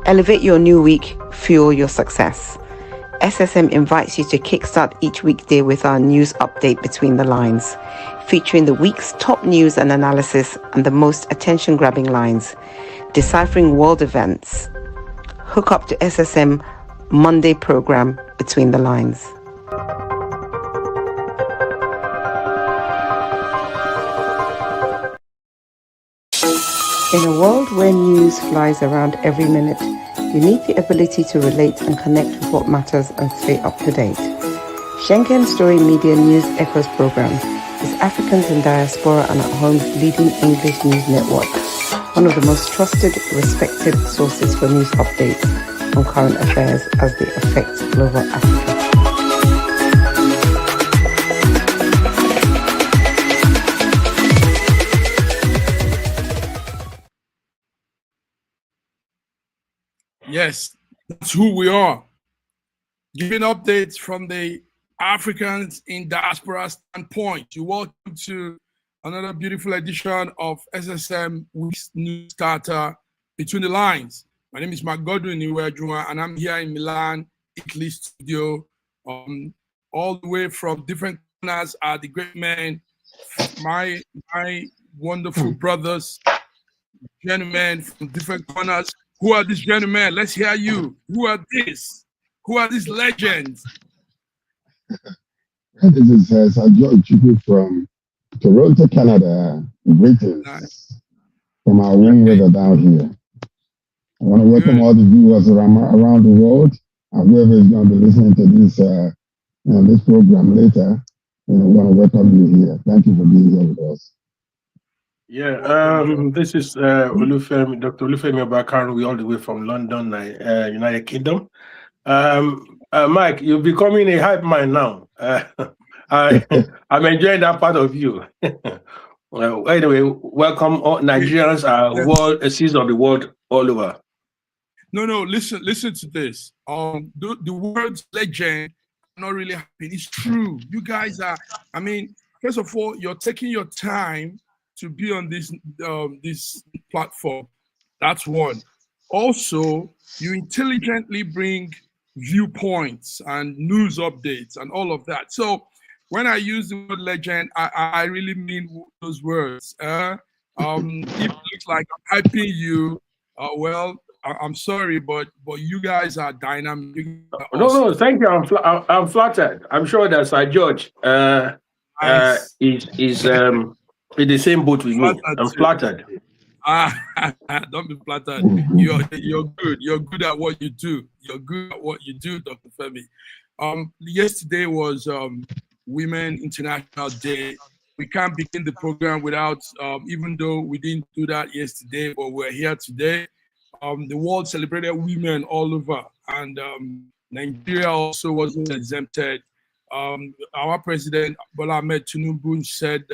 Elevate your new week, fuel your success. SSM invites you to kickstart each weekday with our news update Between the Lines, featuring the week's top news and analysis and the most attention-grabbing lines, deciphering world events. Hook up to SSM Monday program Between the Lines. In a world where news flies around every minute, you need the ability to relate and connect with what matters and stay up to date. Schengen Story Media News Echoes program is Africans in Diaspora and at Home's leading English news network, one of the most trusted, respected sources for news updates on current affairs as they affect global Africa. Yes, that's who we are. Giving updates from the Africans in Diaspora standpoint. You're welcome to another beautiful edition of SSM Week's News Starter Between the Lines. My name is Mark Godwin Iwejuma, and I'm here in Milan, Italy studio. All the way from different corners are the great men, my wonderful brothers, gentlemen from different corners. Who are these gentlemen? Let's hear you. Who are these? Who are these legends? This is Sir George Chukwu from Toronto, Canada. Greetings from our warm weather down here. I want to welcome all the viewers around the world, and whoever is going to be listening to this this program later. I want to welcome you here. Thank you for being here with us. Yeah, this is Olufemi, Dr. Olufemi Obakaru, we all the way from London, United Kingdom. Mike, you're becoming a hype man now. I'm enjoying that part of you. Well, anyway, welcome all Nigerians, seas of the world all over. No, listen to this. The words legend are not really happening. It's true. You guys are, first of all, you're taking your time to be on this platform. That's one. Also, you intelligently bring viewpoints and news updates and all of that. So when I use the word legend, I really mean those words. If it looks like I'm hyping you, well, I'm sorry, but you guys are dynamic. No, thank you. I'm flattered. I'm sure that Sir George is in the same boat with me. I'm flattered. Don't be flattered. You're good. You're good at what you do. You're good at what you do, Dr. Femi. Yesterday was Women International Day. We can't begin the program without, even though we didn't do that yesterday, but we're here today. The world celebrated women all over, and Nigeria also wasn't exempted. Our president, Bola Ahmed Tinubu, said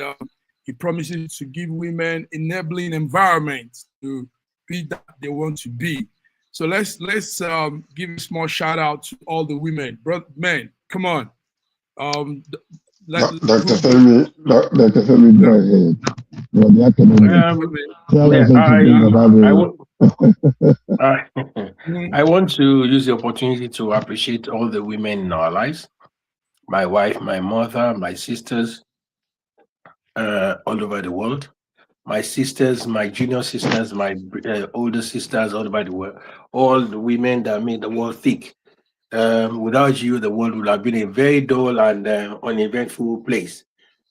he promises to give women enabling environments to be that they want to be. So let's give a small shout out to all the women. Men, come on. Dr. Femi, go ahead. I want to use the opportunity to appreciate all the women in our lives. My wife, my mother, my sisters, all over the world. My sisters, my junior sisters, my older sisters all over the world. All the women that made the world thick. Without you, the world would have been a very dull and uneventful place.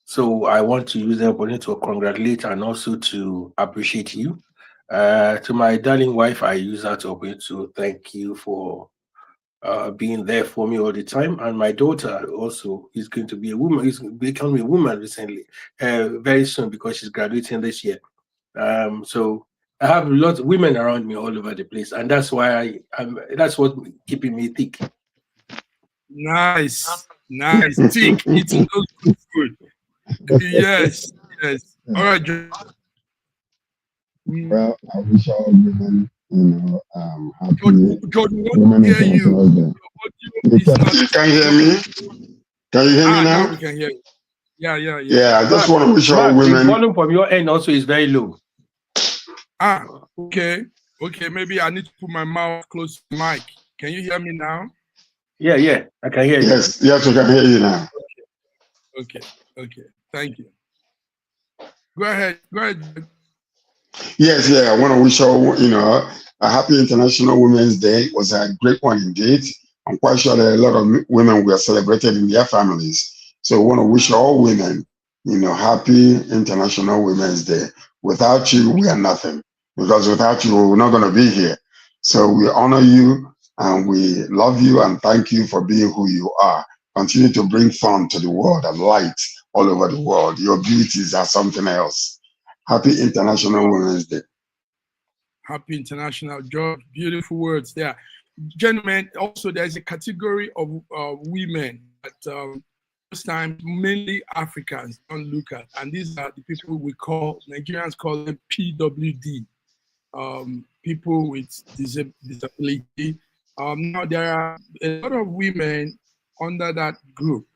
So I want to use the opportunity to congratulate and also to appreciate you. To my darling wife, I use that opportunity to thank you for being there for me all the time. And my daughter also is going to be a woman. She's becoming a woman recently, very soon, because she's graduating this year. So I have lots of women around me all over the place, and that's why that's what's keeping me thick. Nice. Thick, eating those good food. Yes. All right, John. Well, I wish all women, happy Jordan, hear you. Can you hear me? Can you hear me now? Now we can hear you. Yeah. Yeah, I just want to wish all women. The volume from your end also is very low. Okay. Okay, maybe I need to put my mouth close to the mic. Can you hear me now? Yeah, I can hear you. Yes, we can hear you now. Okay. Thank you. Go ahead. Yes, I want to wish all, a happy International Women's Day. It was a great one indeed. I'm quite sure that a lot of women were celebrated in their families. So I want to wish all women, happy International Women's Day. Without you, we are nothing. Because without you, we're not going to be here. So we honor you and we love you and thank you for being who you are. Continue to bring fun to the world and light all over the world. Your beauties are something else. Happy International Women's Day. Happy International George. Beautiful words there. Gentlemen, also there's a category of women that this time mainly Africans don't look at. And these are the people Nigerians call them PWD, people with disability. Now there are a lot of women under that group.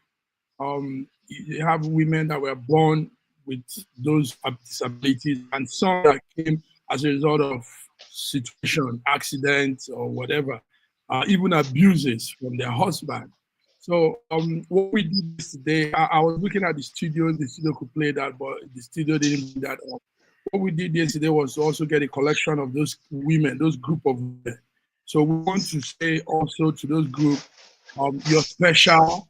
You have women that were born with those disabilities and some that came as a result of situation, accidents or whatever, even abuses from their husband. So what we did yesterday, I was looking at the studio could play that, but the studio didn't bring that up. What we did yesterday was to also get a collection of those women, those group of women. So we want to say also to those group, you're special,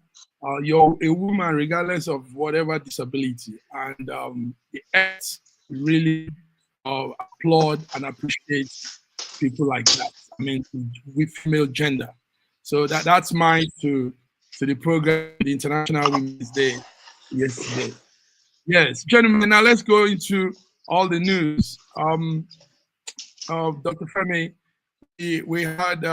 you're a woman regardless of whatever disability. And the earth really applaud and appreciate people like that. I mean, with female gender. So that's mine to the program, the International Women's Day yesterday. Yes, gentlemen, now let's go into all the news. Dr. Femi, we had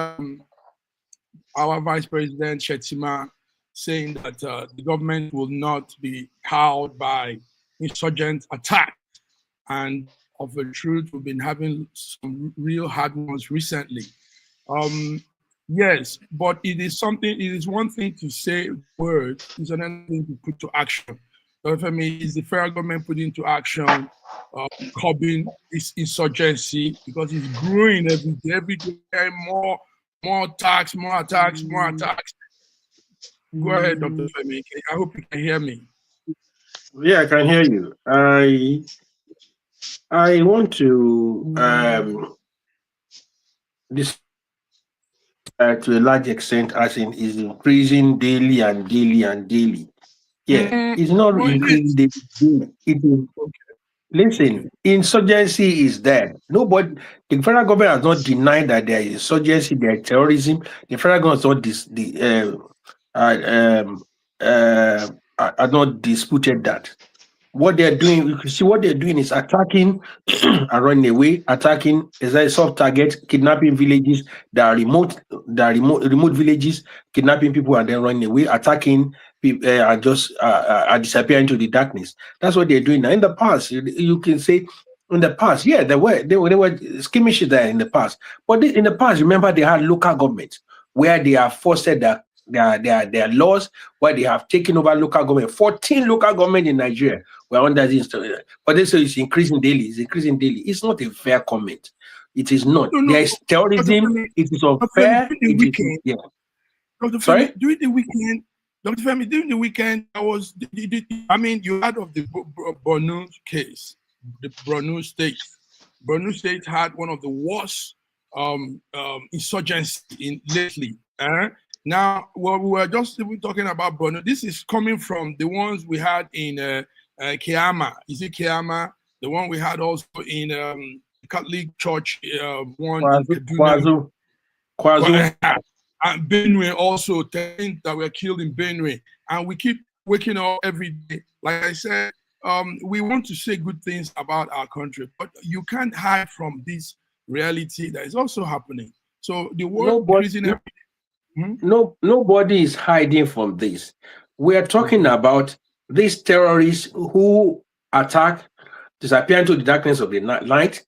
our Vice President Shetima saying that the government will not be cowed by insurgent attacks. And of the truth, we've been having some real hard ones recently. Yes, but it is one thing to say words, it's another thing to put to action. So for me, is the federal government putting into action curbing this insurgency because it's growing every day, more attacks. Go ahead, Dr. Femi. I hope you can hear me. Yeah, I can hear you. I want to this to a large extent, as in is increasing daily. Yeah, it's not increasing daily. It is. Listen, insurgency is there. Nobody, the federal government has not denied that there is insurgency, there is terrorism. The federal government has not disputed that. What they're doing, you can see what they're doing is attacking and running away, attacking as a soft target, kidnapping villages that are remote villages, kidnapping people and then running away, attacking people and just disappearing into the darkness. That's what they're doing now. In the past, you can say in the past, yeah, there were skirmishes there in the past. But in the past, remember they had local governments where they have forced their laws, where they have taken over local government. 14 local government in Nigeria were under this. But they say it's increasing daily. It's not a fair comment. It is not. No. There is terrorism. It is unfair. During the weekend, Dr. Femi, during the weekend, you heard of the Borno case, the Borno State. Borno State had one of the worst insurgency lately. Now, we were just talking about Borno. This is coming from the ones we had in Kiama. Is it Kiama? The one we had also in Catholic Church, one Kwazu. And Benue also, 10 that were killed in Benue. And we keep waking up every day. Like I said, we want to say good things about our country, but you can't hide from this reality that is also happening. So the world increasing every day. Nobody is hiding from this. We are talking about these terrorists who attack, disappear into the darkness of the night.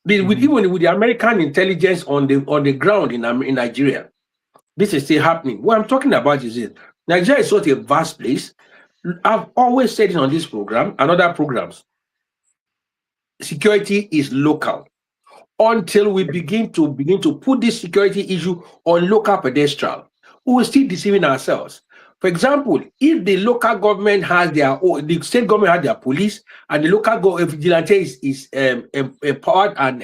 Even with the American intelligence on the ground in Nigeria, this is still happening. What I'm talking about is this: Nigeria is such a vast place. I've always said it on this program and other programs. Security is local. until we begin to put this security issue on local pedestal. We will still deceiving ourselves. For example, if the local government has their own, the state government has their police, and the local vigilante is empowered and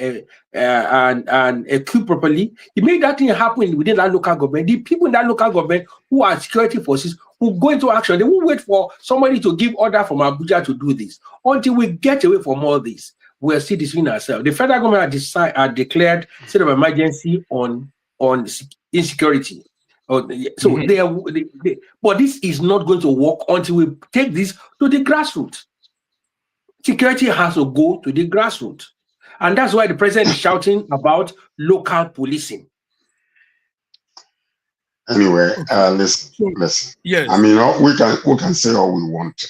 equipped properly, you make that thing happen within that local government. The people in that local government who are security forces will go into action. They won't wait for somebody to give order from Abuja to do this. Until we get away from all this, we are still deceiving ourselves. The federal government had declared state of emergency on insecurity. But this is not going to work until we take this to the grassroots. Security has to go to the grassroots. And that's why the president is shouting about local policing. Anyway, listen. Yes. I mean, we can say all we want.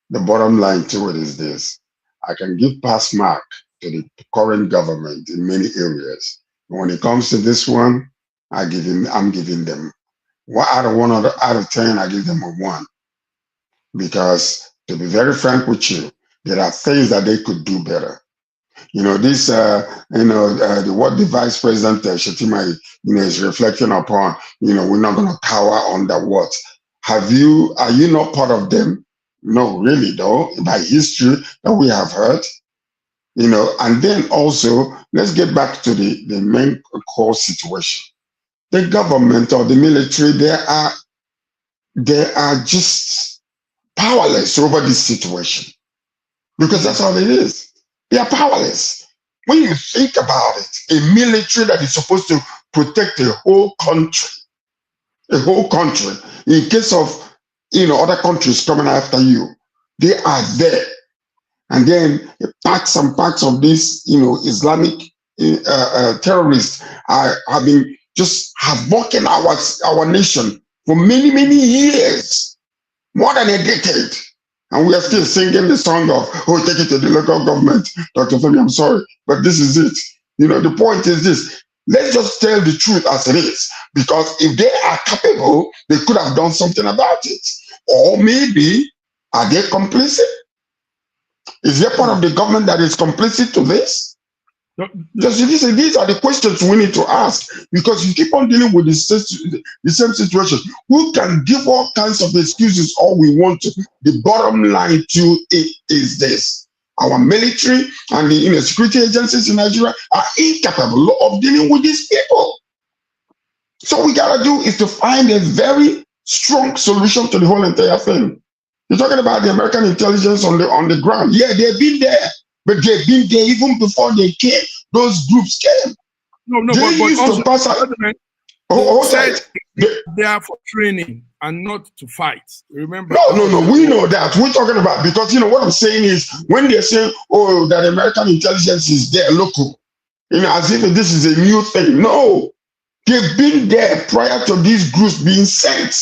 The bottom line to it is this. I can give pass mark to the current government in many areas. When it comes to this one, I'm giving them 1 out of 10. I give them a 1, because to be very frank with you, there are things that they could do better. What the Vice President Shetima, is reflecting upon. We're not going to cower under what. Are you not part of them? No, really though, by history that we have heard. And then also, let's get back to the main core situation. The government or the military, they are just powerless over this situation, because that's all it is. They are powerless. When you think about it, a military that is supposed to protect a whole country, in case of other countries coming after you, they are there. And then parts of this, Islamic terrorists have been just havoking our nation for many, many years, more than a decade. And we are still singing the song of, take it to the local government. Dr. Femi, I'm sorry, but this is it. The point is this. Let's just tell the truth as it is, because if they are capable, they could have done something about it. Or maybe, are they complicit? Is there part of the government that is complicit to this? These are the questions we need to ask, because you keep on dealing with the same situation. We can give all kinds of excuses all we want to. The bottom line to it is this. Our military and the security agencies in Nigeria are incapable of dealing with these people. So what we gotta do is to find a very strong solution to the whole entire thing. You're talking about the American intelligence on the ground. Yeah, they've been there, but they've been there even before they came. Those groups came. They are for training and not to fight. Remember? No. We know that. We're talking about, because what I'm saying is, when they're saying, that American intelligence is there local, as if this is a new thing. No, they've been there prior to these groups being sent.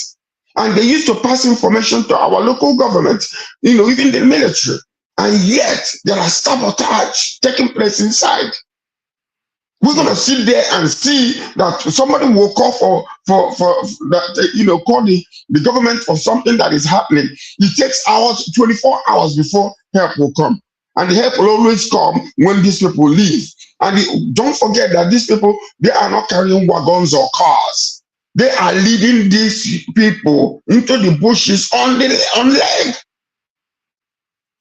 And they used to pass information to our local government, even the military. And yet there are sabotage taking place inside. We're gonna sit there and see that somebody will call for that, call the government for something that is happening. It takes hours, 24 hours before help will come. And the help will always come when these people leave. And don't forget that these people, they are not carrying wagons or cars. They are leading these people into the bushes on leg.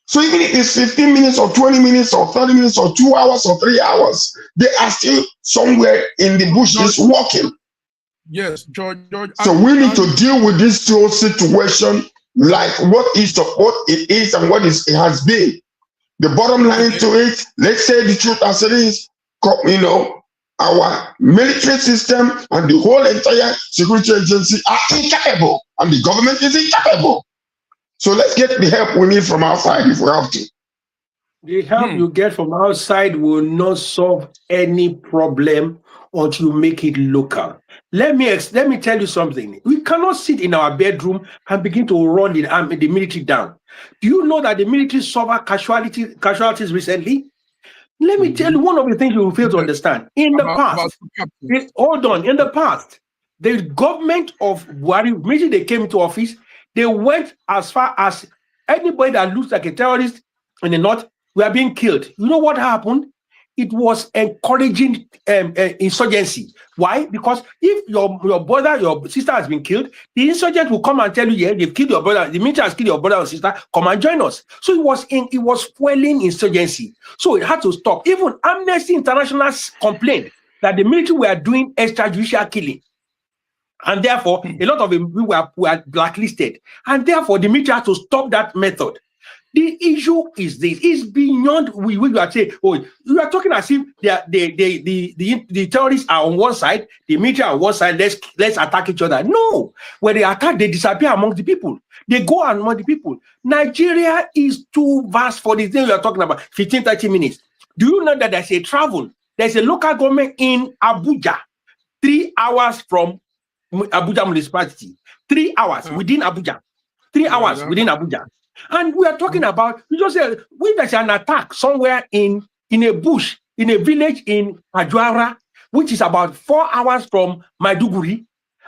So even if it's 15 minutes or 20 minutes or 30 minutes or 2 hours or 3 hours, they are still somewhere in the bushes walking. Yes, George. So we need to deal with this whole situation like what it is and what it has been. The bottom line to it, let's say the truth as it is, our military system and the whole entire security agency are incapable, and the government is incapable. So let's get the help we need from outside if we have to. The help you get from outside will not solve any problem until you make it local. Let me tell you something. We cannot sit in our bedroom and begin to run the military down. Do you know that the military suffered casualties recently? Let me tell you one of the things you will fail to understand. In the past, the government of Buhari, immediately they came into office, they went as far as anybody that looks like a terrorist in the north were being killed. You know what happened? it was encouraging insurgency. Why? Because if your brother, your sister has been killed, the insurgent will come and tell you, yeah, they've killed your brother, the military has killed your brother or sister, come and join us. So it was fueling insurgency. So it had to stop. Even Amnesty International complained that the military were doing extrajudicial killing. And therefore, a lot of them were blacklisted. And therefore, the military had to stop that method. The issue is this: it's beyond we are saying. Oh, you are talking as if the terrorists are on one side, the military are on one side. Let's attack each other. No, when they attack, they disappear among the people. They go among the people. Nigeria is too vast for the thing we are talking about. 15-30 minutes. Do you know that there's a travel? There's a local government in Abuja, 3 hours from Abuja municipality. 3 hours within Abuja. 3 hours within Abuja. And we are talking about, you just said, when there's an attack somewhere in a bush, in a village in Ajuara, which is about 4 hours from Maiduguri,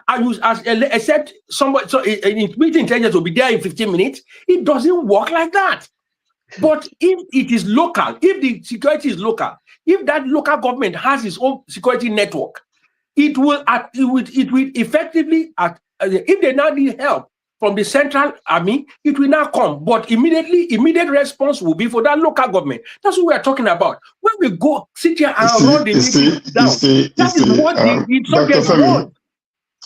and you except somebody, so military intelligence will be there in 15 minutes, it doesn't work like that. But if it is local, if the security is local, if that local government has its own security network, it will effectively, if they now need help from the central army, it will now come. But immediate response will be for that local government. That's what we are talking about. When we go sit here and run the meeting down, that is what the insurgents want.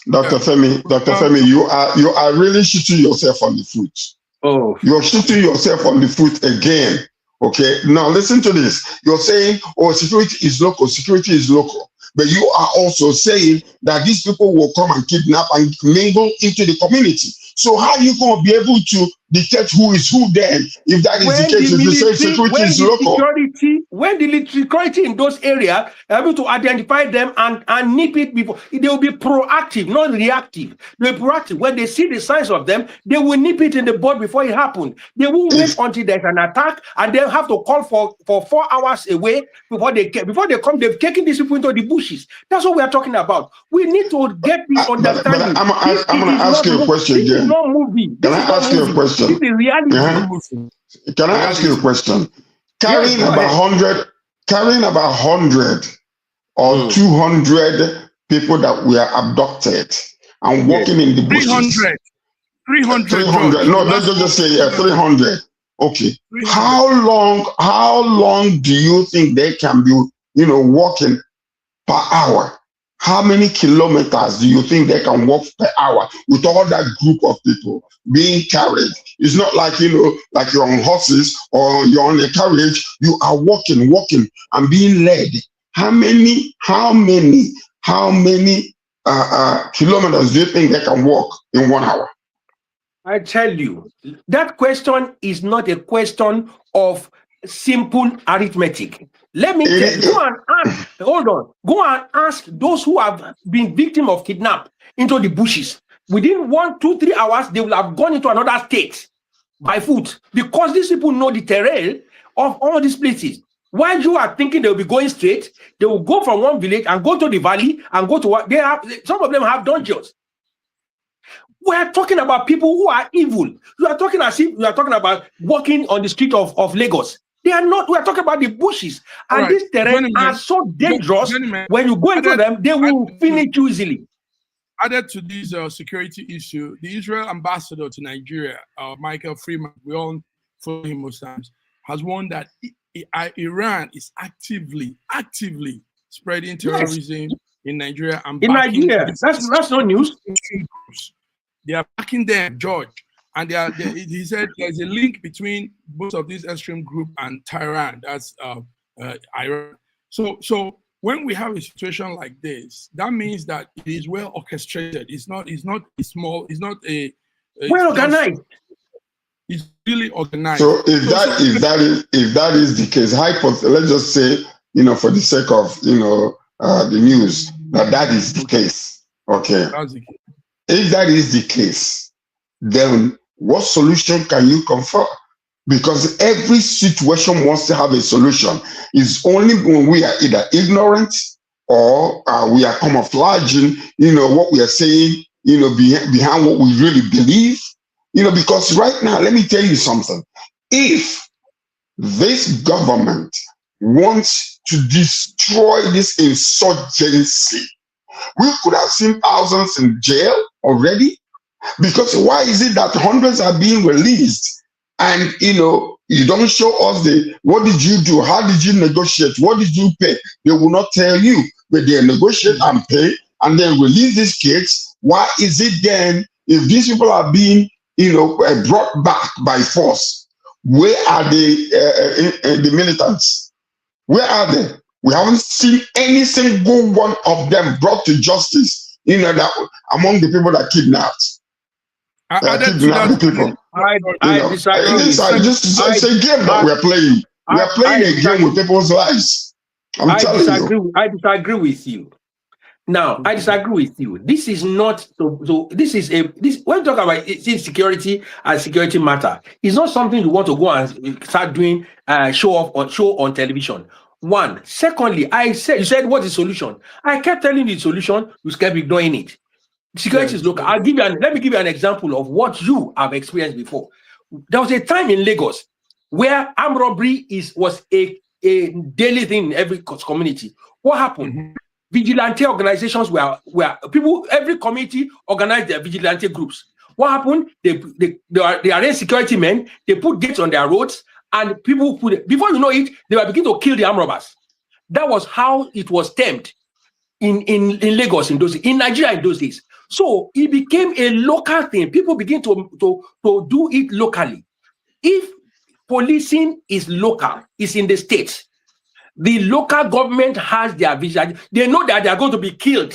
Dr. Femi, you are really shooting yourself on the foot. Oh, you're shooting yourself on the foot again. Okay, now listen to this. You're saying, oh, security is local, security is local. But you are also saying that these people will come and kidnap and mingle into the community. So how are you going to be able to detect who is who then, if that is the case? If you say security is local. When the security in those areas are able to identify them and nip it before, they will be proactive, not reactive. They'll be proactive. When they see the signs of them, they will nip it in the bud before it happens. They won't wait until there's an attack and they'll have to call for 4 hours away before they come. They've taken these people into the bushes. That's what we are talking about. We need to get the understanding. But I'm going to ask you a question again. No movie. Can I ask you a question? This is reality. Can I ask you a question? Carrying about 100 or 200 people that were abducted and walking in the bushes. 300. No, let's just say 300. Okay. 300. How long do you think they can be, walking per hour? How many kilometers do you think they can walk per hour with all that group of people being carried? It's not like, like you're on horses or you're on a carriage. You are walking and being led. How many kilometers do you think they can walk in 1 hour? I tell you, that question is not a question of simple arithmetic. Let me tell you, go and ask those who have been victim of kidnap into the bushes. Within 1, 2, 3 hours, they will have gone into another state by foot, because these people know the terrain of all these places. While you are thinking they will be going straight, they will go from one village and go to the valley and go to what they have. Some of them have dungeons. We are talking about people who are evil. You are talking as if you are talking about walking on the street of Lagos. They are not. We are talking about the bushes, and these terrains are so dangerous. When you go into them, they will finish you easily. Added to this security issue, the Israel ambassador to Nigeria, Michael Freeman, we all follow him most times, has warned that Iran is actively spreading terrorism in Nigeria and that's no news. They are backing them, George. And he said there's a link between both of these extreme group and Tehran, that's Iran. So when we have a situation like this, that means that it is well orchestrated. It's not small. It's not well organized. It's really organized. So if that is the case, let's just say, for the sake of the news, that is the case. Okay. If that is the case, then what solution can you confer? Because every situation wants to have a solution. It's only when we are either ignorant or we are camouflaging, what we are saying, behind what we really believe. Because right now, let me tell you something. If this government wants to destroy this insurgency. We could have seen thousands in jail already, because why is it that hundreds are being released and you don't show us what did you do, how did you negotiate, what did you pay? They will not tell you, but they negotiate and pay and then release these kids. Why is it then, if these people are being brought back by force, where are the militants? Where are they? We haven't seen any single one of them brought to justice, that among the people that kidnapped. Kidnapped the people. I disagree. It's a game that we're playing. We're playing a game with people's lives. I disagree with you. Now, I disagree with you. This is not when we talk about insecurity and security matter, it's not something you want to go and start doing show on television. One. Secondly, you said what is the solution? I kept telling you the solution, you kept ignoring it. Security is local. Let me give you an example of what you have experienced before. There was a time in Lagos where armed robbery was a daily thing in every community. What happened? Mm-hmm. Vigilante organizations were people, every community organized their vigilante groups. What happened? They arranged security men, they put gates on their roads, and people before you know it, they were beginning to kill the armed robbers. That was how it was termed in Lagos in Nigeria in those days. So it became a local thing. People begin to do it locally. If policing is local, it's in the states, the local government has their vision. They know that they are going to be killed.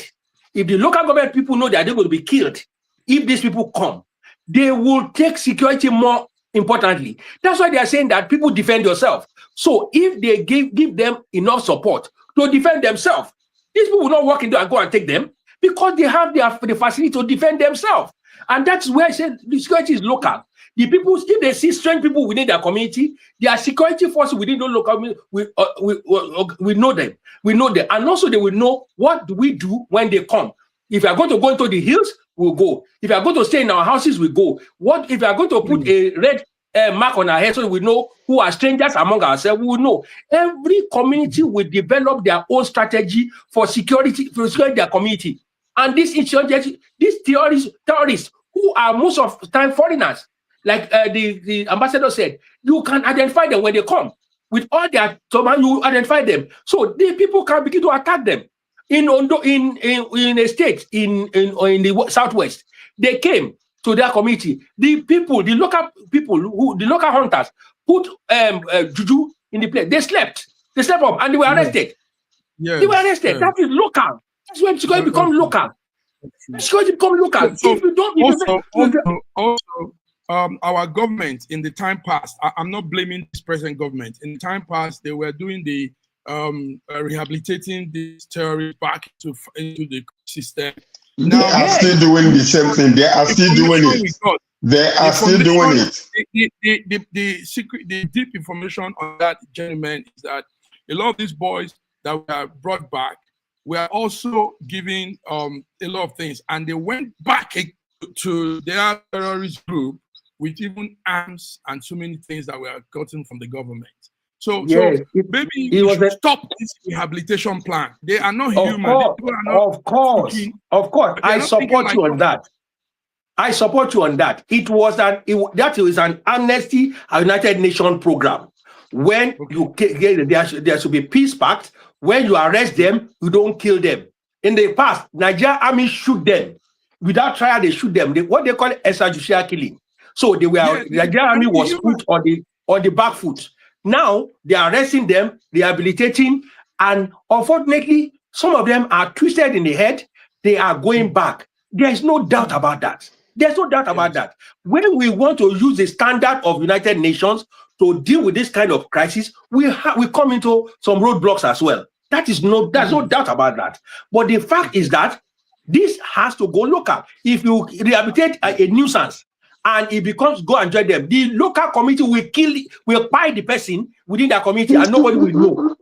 If the local government people know that they're going to be killed, if these people come, they will take security more importantly. That's why they are saying that people defend yourself. So if they give them enough support to defend themselves, these people will not walk in there and go and take them, because they have the facility to defend themselves. And that's where I said the security is local. The people, if they see strange people within their community, their security forces within those local communities, we know them. We know them. And also they will know what do we do when they come. If you are going to go into the hills, we'll go. If you are going to stay in our houses, we go. What if you are going to put a red mark on our head so we know who are strangers among ourselves? We will know. Every community will develop their own strategy for security, their community. And these terrorists who are most of the time foreigners, like the ambassador said, you can identify them when they come. With all their trauma, you identify them. So the people can begin to attack them. In Ondo, in a state in the southwest, they came to their community. The local hunters put juju in the place. They slept up and they were arrested. Yes. They were arrested. Yes. That is local. That's when security become local. Security become local. So if you don't our government in the time past, I'm not blaming this present government. In the time past, they were doing the rehabilitating these terrorists back into the system. Now, they are still doing the same thing. They are still doing it. They are still doing it. The deep information on that gentleman is that a lot of these boys that were brought back were also given a lot of things, and they went back to their terrorist group with even arms and so many things that were gotten from the government. So maybe you should stop this rehabilitation plan. They are not human. Of course. I support you on that. I support you on that. That is an Amnesty United Nations program. When there should be peace pact. When you arrest them, you don't kill them. In the past, Nigerian army shoot them. Without trial, they shoot them. What they call extrajudicial killing. So the Nigerian army was put on the back foot. Now they are arresting them, rehabilitating, and unfortunately, some of them are twisted in the head. They are going back. There is no doubt about that. There's no doubt about that. When we want to use the standard of United Nations to deal with this kind of crisis, we come into some roadblocks as well. There's no doubt about that. But the fact is that this has to go local. If you rehabilitate a nuisance and it becomes go and join them, the local community will buy the person within their community and nobody will know.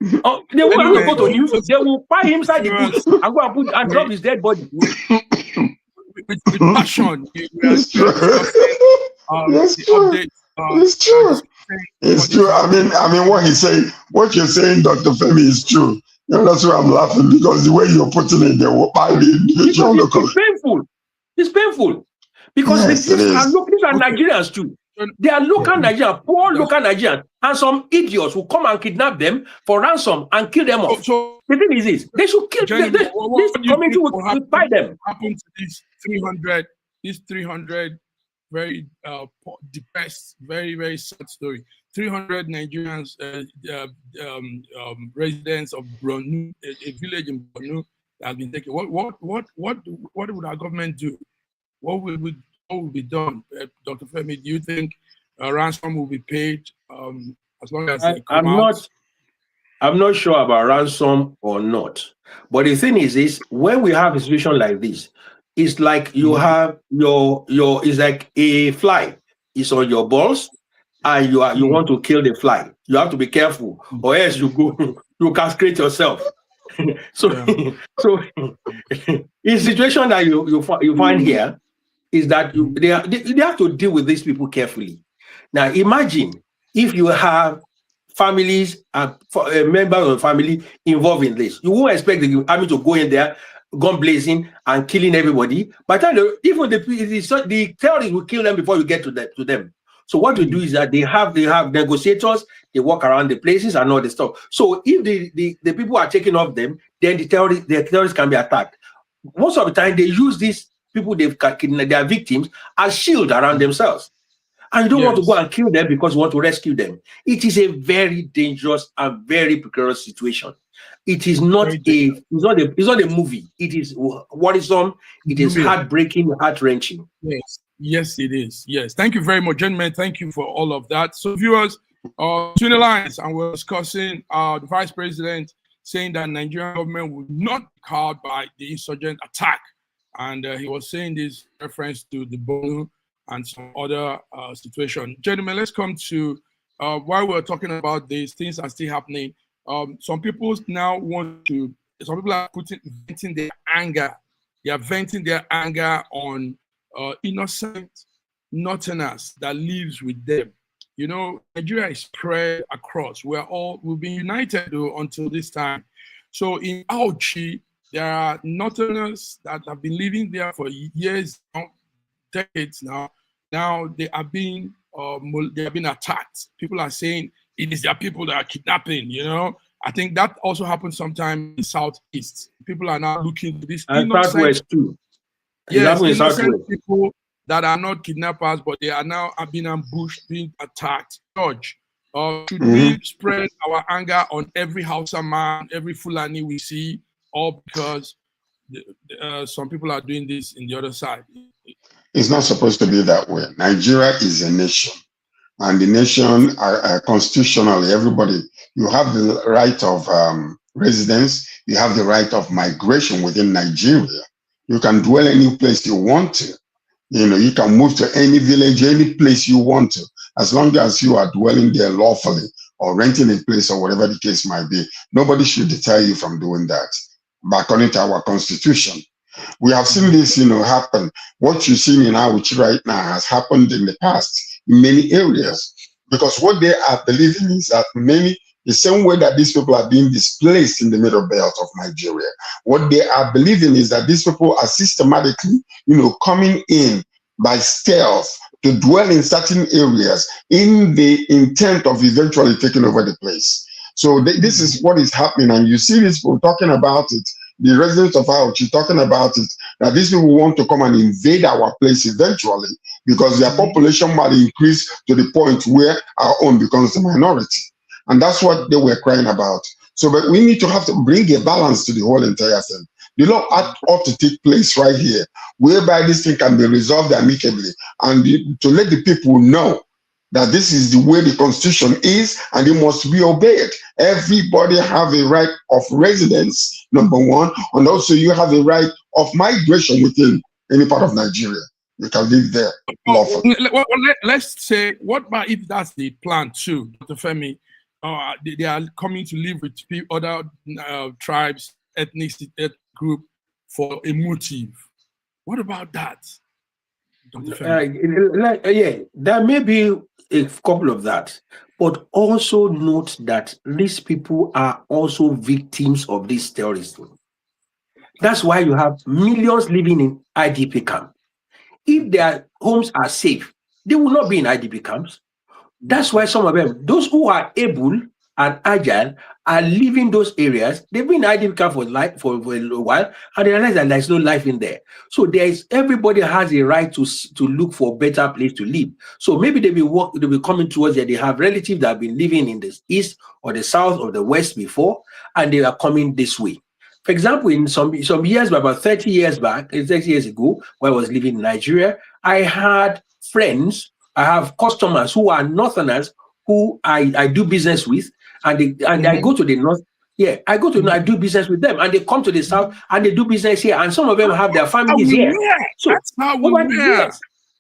They will not go to news. They will buy him inside the booth and go and drop his dead body. With passion. It's true. It's true. I mean, what he's saying, what you're saying, Dr. Femi, is true. You know, that's why I'm laughing, because the way you're putting it there, by the individual locally. It's painful. It's painful. Because yes, these are Nigerians too. They are local Nigerians, poor local Nigerians, and some idiots who come and kidnap them for ransom and kill them off. So the thing is this: they should kill them. This community will buy them. Happened to these 300 very depressed, very, very sad story. 300 Nigerians, residents of Borno, a village in Borno, have been taken. What would our government do? What will be done, Dr. Femi? Do you think ransom will be paid as long as they come out? I'm not sure about ransom or not. But the thing is when we have a situation like this, it's like you have it's like a fly. It's on your balls, and you want to kill the fly. You have to be careful, or else you castrate yourself. So in situation that you find here is that they have to deal with these people carefully. Now imagine if you have families and members of the family involved in this. You won't expect the army to go in there, gun blazing and killing everybody. But even the terrorists will kill them before you get to them. So what we do is that they have negotiators, they walk around the places and all the stuff. So if the people are taking off them, then the terrorists can be attacked. Most of the time they use these people they've kidnapped, their victims, as shield around themselves. And you don't want to go and kill them because you want to rescue them. It is a very dangerous and very precarious situation. It is not it's not a movie. It is worrisome. It is heartbreaking, heart-wrenching. Yes, it is. Yes. Thank you very much, gentlemen. Thank you for all of that. So viewers, between the lines, and we're discussing the Vice President saying that Nigerian government will not be cowed by the insurgent attack. And he was saying this reference to the Borno and some other situation. Gentlemen, let's come to while we're talking about these things are still happening. Some people now some people are venting their anger. They are venting their anger on innocent northerners that lives with them. You know, Nigeria is spread across. We've been united though until this time. So in Auchi, there are northerners that have been living there for years, decades now. Now they are being attacked. People are saying it is their people that are kidnapping. You know, I think that also happens sometime in Southeast. People are now looking to this innocent, Southwest too. Yes, innocent people that are not kidnappers, but they are now being ambushed, being attacked. George, should we spread our anger on every Hausa man, every Fulani we see, all because some people are doing this in the other side? It's not supposed to be that way. Nigeria is a nation, and the nation constitutionally, everybody, you have the right of residence, you have the right of migration within Nigeria. You can dwell any place you want to. You know, you can move to any village, any place you want to, as long as you are dwelling there lawfully or renting a place or whatever the case might be. Nobody should deter you from doing that, according to our constitution. We have seen this, happen. What you see in Auchi right now has happened in the past in many areas, because what they are believing is that the same way that these people are being displaced in the middle belt of Nigeria, what they are believing is that these people are systematically, coming in by stealth to dwell in certain areas in the intent of eventually taking over the place. So this is what is happening, and you see these people talking about it. The residents of Auchi talking about it, that these people want to come and invade our place eventually because their population might increase to the point where our own becomes the minority. And that's what they were crying about. So, but we need to have to bring a balance to the whole entire thing. The law ought to take place right here, whereby this thing can be resolved amicably, and to let the people know that this is the way the constitution is, and it must be obeyed. Everybody have a right of residence, number one, and also you have a right of migration within any part of Nigeria. You can live there lawfully. Let's say, what about if that's the plan too, Dr. Femi? They are coming to live with other tribes, ethnic group for a motive. What about that? Yeah, there may be a couple of that, but also note that these people are also victims of this terrorism. That's why you have millions living in IDP camp. If their homes are safe, they will not be in IDP camps. That's why some of them, those who are able and agile, are leaving those areas. They've been in IDP camp for a while, and they realize that there's no life in there. So everybody has a right to look for a better place to live. So maybe they'll be coming towards that. They have relatives that have been living in the east or the south or the west before, and they are coming this way. For example, in some years, about 30 years back, 30 years ago, when I was living in Nigeria, I had friends, I have customers who are northerners who I do business with, and I go to the north. Yeah, I do business with them, and they come to the south and they do business here, and some of them have their families here. So that's how we were.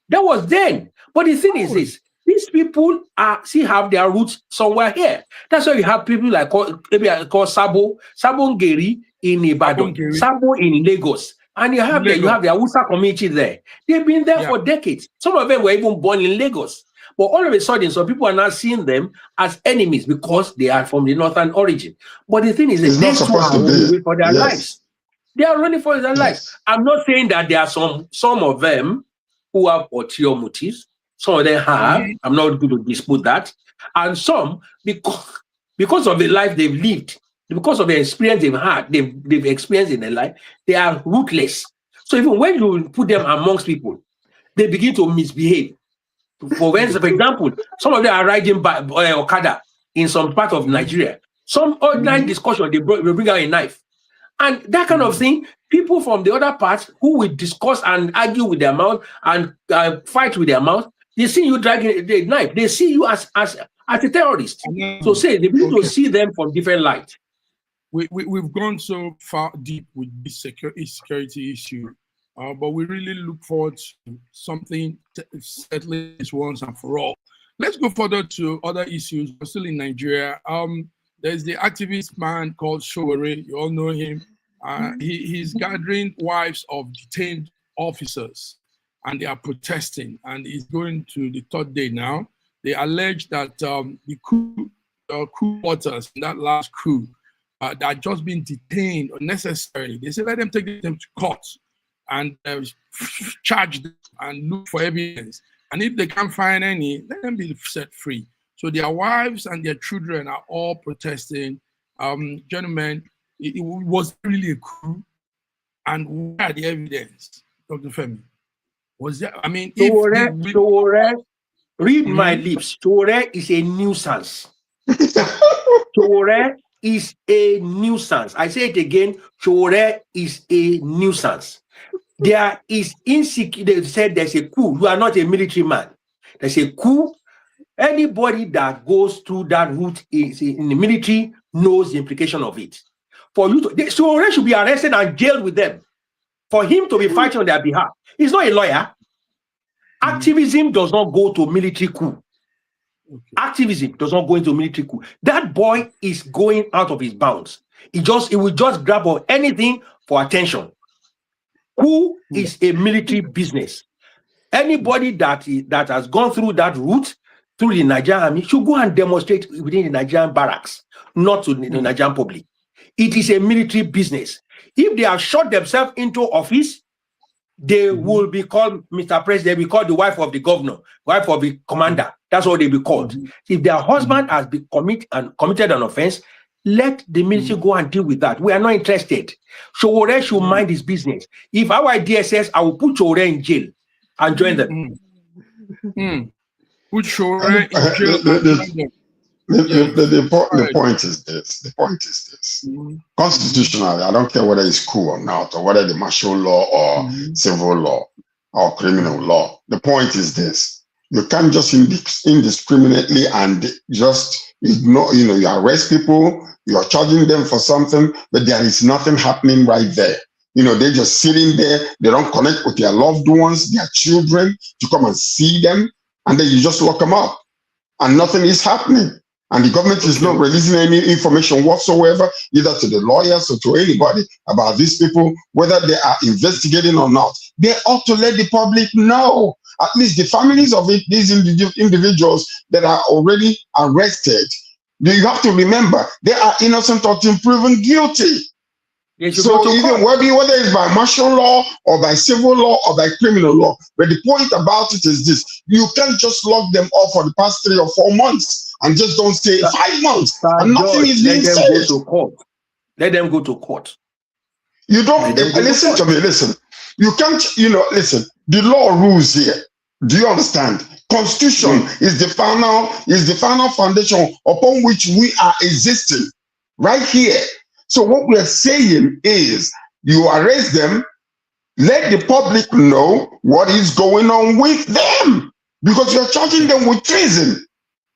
That was then. But the thing is this. These people still have their roots somewhere here. That's why you have people like maybe I call Sabo Ngeri in Ibadan, Sabo in Lagos, and you have the Hausa community there. They've been there for decades. Some of them were even born in Lagos. But all of a sudden, some people are now seeing them as enemies because they are from the northern origin. But the thing is, they're supposed to be for their lives. They are running for their lives. I'm not saying that there are some of them who have ulterior motives. Some of them have. I'm not going to dispute that. And some, because of the life they've lived, because of the experience they've had, they've experienced in their life, they are ruthless. So even when you put them amongst people, they begin to misbehave. For example, some of them are riding by Okada in some part of Nigeria. Some ordinary discussion, they bring out a knife. And that kind of thing, people from the other parts who will discuss and argue with their mouth and fight with their mouth, they see you dragging the knife. They see you as a terrorist. So they begin to see them from different light. We've gone so far deep with this security issue, but we really look forward to something settling this once and for all. Let's go further to other issues. We're still in Nigeria. There's the activist man called Showore. You all know him. He's gathering wives of detained officers, and they are protesting, and he's going to the third day now. They allege that the coup quarters in that last coup that had just been detained unnecessarily. They say let them take them to court and charge them and look for evidence. And if they can't find any, let them be set free. So their wives and their children are all protesting. Gentlemen, it was really a coup. And where are the evidence, Dr. Femi? Was there, I mean, read my lips. Showore is a nuisance. Showore is a nuisance. I say it again. Showore is a nuisance. There is insecurity. They said there's a coup. You are not a military man. There's a coup. Anybody that goes through that route in the military knows the implication of it. For you to, Showore should be arrested and jailed with them. For him to be fighting on their behalf. He's not a lawyer. Activism does not go to military coup. Activism does not go into military coup. That boy is going out of his bounds. He will just grab on anything for attention. Coup is a military business. Anybody that has gone through that route, through the Nigerian army, should go and demonstrate within the Nigerian barracks, not to the Nigerian public. It is a military business. If they have shot themselves into office, they will be called Mr. President. They will be called the wife of the governor, wife of the commander. That's what they will be called. If their husband has been committed an offense, let the military go and deal with that. We are not interested. Showore should mind his business. If our idea says, I will put Showore in jail and join them. Put Showore in jail. The point is this. The point is this. Constitutionally, I don't care whether it's coup or not, or whether the martial law or civil law or criminal law. The point is this. You can't just indiscriminately and just ignore, you arrest people, you're charging them for something, but there is nothing happening right there. They're just sitting there. They don't connect with their loved ones, their children, to come and see them, and then you just lock them up, and nothing is happening. And the government is not releasing any information whatsoever, either to the lawyers or to anybody about these people, whether they are investigating or not. They ought to let the public know. at least the families of these individuals that are already arrested, you have to remember they are innocent until proven guilty. So even whether it's by martial law or by civil law or by criminal law, but the point about it is this: you can't just lock them up for the past 3 or 4 months and just don't stay 5 months and nothing is being said. Let them go to court. You don't listen to me. Listen, you can't. Listen. The law rules here. Do you understand? Constitution is the final foundation upon which we are existing right here. So what we are saying is, you arrest them, let the public know what is going on with them, because you're charging them with treason.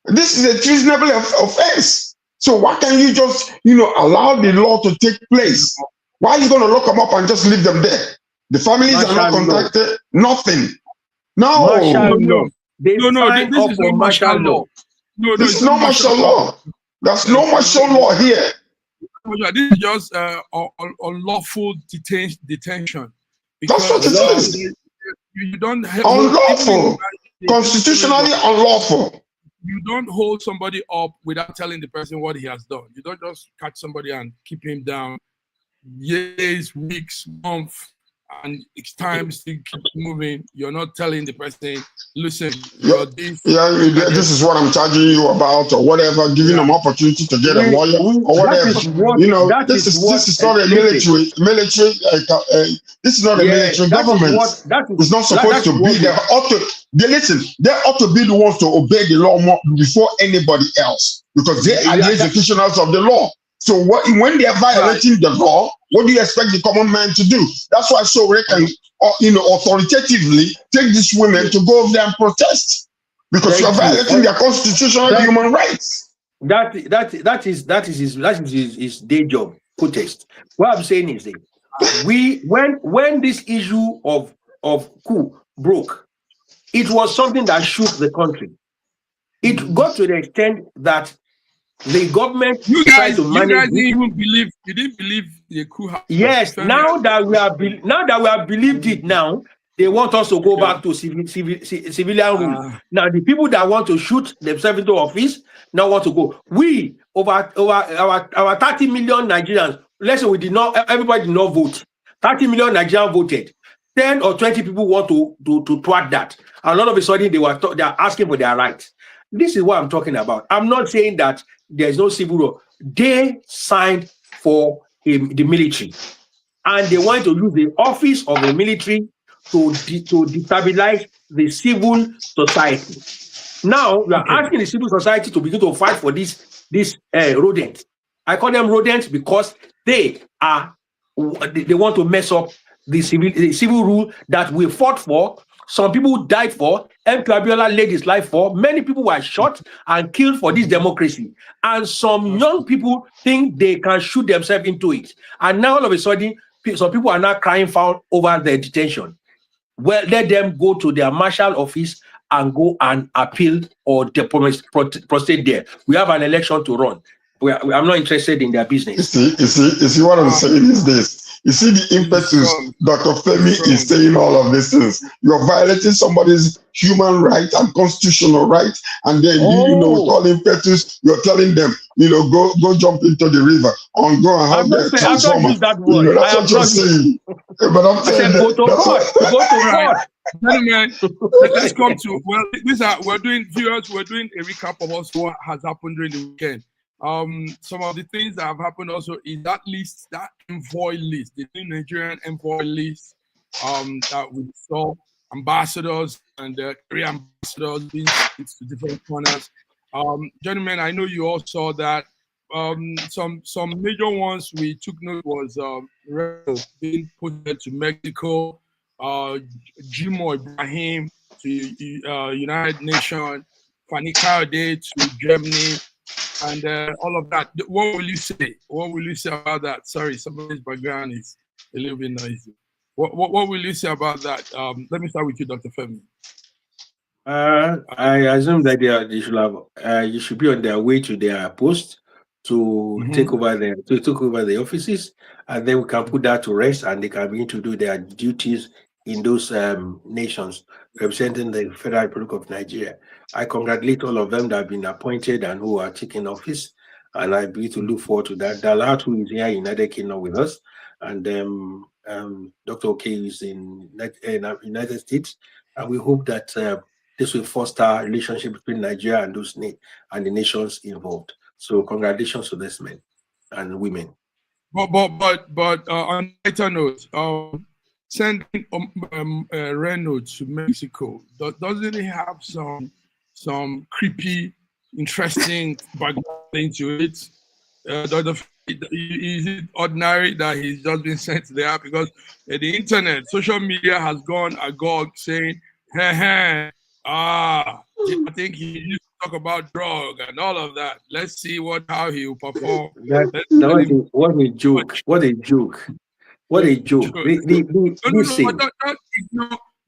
This is a treasonable offense. So why can't you just, allow the law to take place? Why are you going to lock them up and just leave them there? The families are not contacted. Nothing. No. This is not martial law. This is not martial law. There's no martial law here. This is just unlawful detention. That's what it is. You don't have unlawful, constitutionally unlawful. You don't hold somebody up without telling the person what he has done. You don't just catch somebody and keep him down years, weeks, months, and it's time to keep moving. You're not telling the person, listen, this is what I'm charging you about, or whatever, giving them opportunity to get a lawyer or whatever. This is not a military. This is not a military government. It's not supposed to be there. They ought to be the ones to obey the law more before anybody else, because they are the executioners of the law. So when they are violating the law, what do you expect the common man to do? That's why Sowore can, authoritatively take these women to go over there and protest, because you are violating their constitutional human rights. That is his day job, protest. What I'm saying is that when this issue of coup broke, it was something that shook the country. It got to the extent that the government tried to manage. You didn't believe the coup. Yes, now that we have believed it, now they want us to go back to civilian rule. Now the people that want to shoot themselves into office now want to go. We over our 30 million Nigerians. Let's say everybody did not vote. 30 million Nigerians voted. 10 or 20 people want to thwart that, and all of a sudden they are asking for their rights. This is what I'm talking about. I'm not saying that there's no civil law. They signed for the military, and they want to use the office of the military to destabilize the civil society. Now you are asking the civil society to begin to fight for this rodents. I call them rodents because they want to mess up the civil rule that we fought for. Some people died for. M. Abiola laid his life for. Many people were shot and killed for this democracy. And some young people think they can shoot themselves into it. And now all of a sudden, some people are now crying foul over their detention. Well, let them go to their marshal office and go and appeal or proceed there. We have an election to run. I'm not interested in their business. You see what I'm saying is this. You see the impetus Dr. Femi is saying all of these things. You're violating somebody's human right and constitutional right, and then with all impetus, you're telling them, go jump into the river and go and have the transformer. That's what you're saying. But I'm saying go to court. Gentlemen, let's come to we're doing a recap of what has happened during the weekend. Some of the things that have happened also is that envoy list, the new Nigerian envoy list, that we saw ambassadors and career ambassadors being sent to different corners. Gentlemen, I know you all saw that. Some major ones we took note was being put to Mexico, Jimo Ibrahim to United Nations, Fani Kayode to Germany, and all of that. What will you say? What will you say about that? Sorry, somebody's background is a little bit noisy. What will you say about that? Let me start with you, Dr. Femi. I assume that they should have. You should be on their way to their post to take over the offices, and then we can put that to rest, and they can begin to do their duties in those nations. representing the Federal Republic of Nigeria. I congratulate all of them that have been appointed and who are taking office, and I begin to look forward to that. Dalat, who is here in United Kingdom with us, and Dr. OK is in United States, and we hope that this will foster a relationship between Nigeria and the nations involved. So congratulations to these men and women. But on a lighter note, sending Reno to Mexico, doesn't it have some creepy, interesting background into it? Is it ordinary that he's just been sent there? Because the internet, social media has gone agog saying, hey, I think he used to talk about drug and all of that. Let's see how he will perform. What a joke. What a joke. What a joke.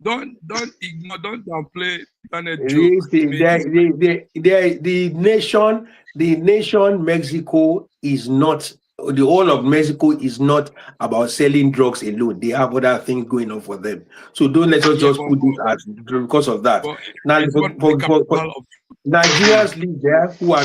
Don't ignore, don't downplay internet jokes. The nation Mexico is not, the whole of Mexico is not about selling drugs alone. They have other things going on for them. So don't let us just put this as because of that. Now, Nigerians live there who are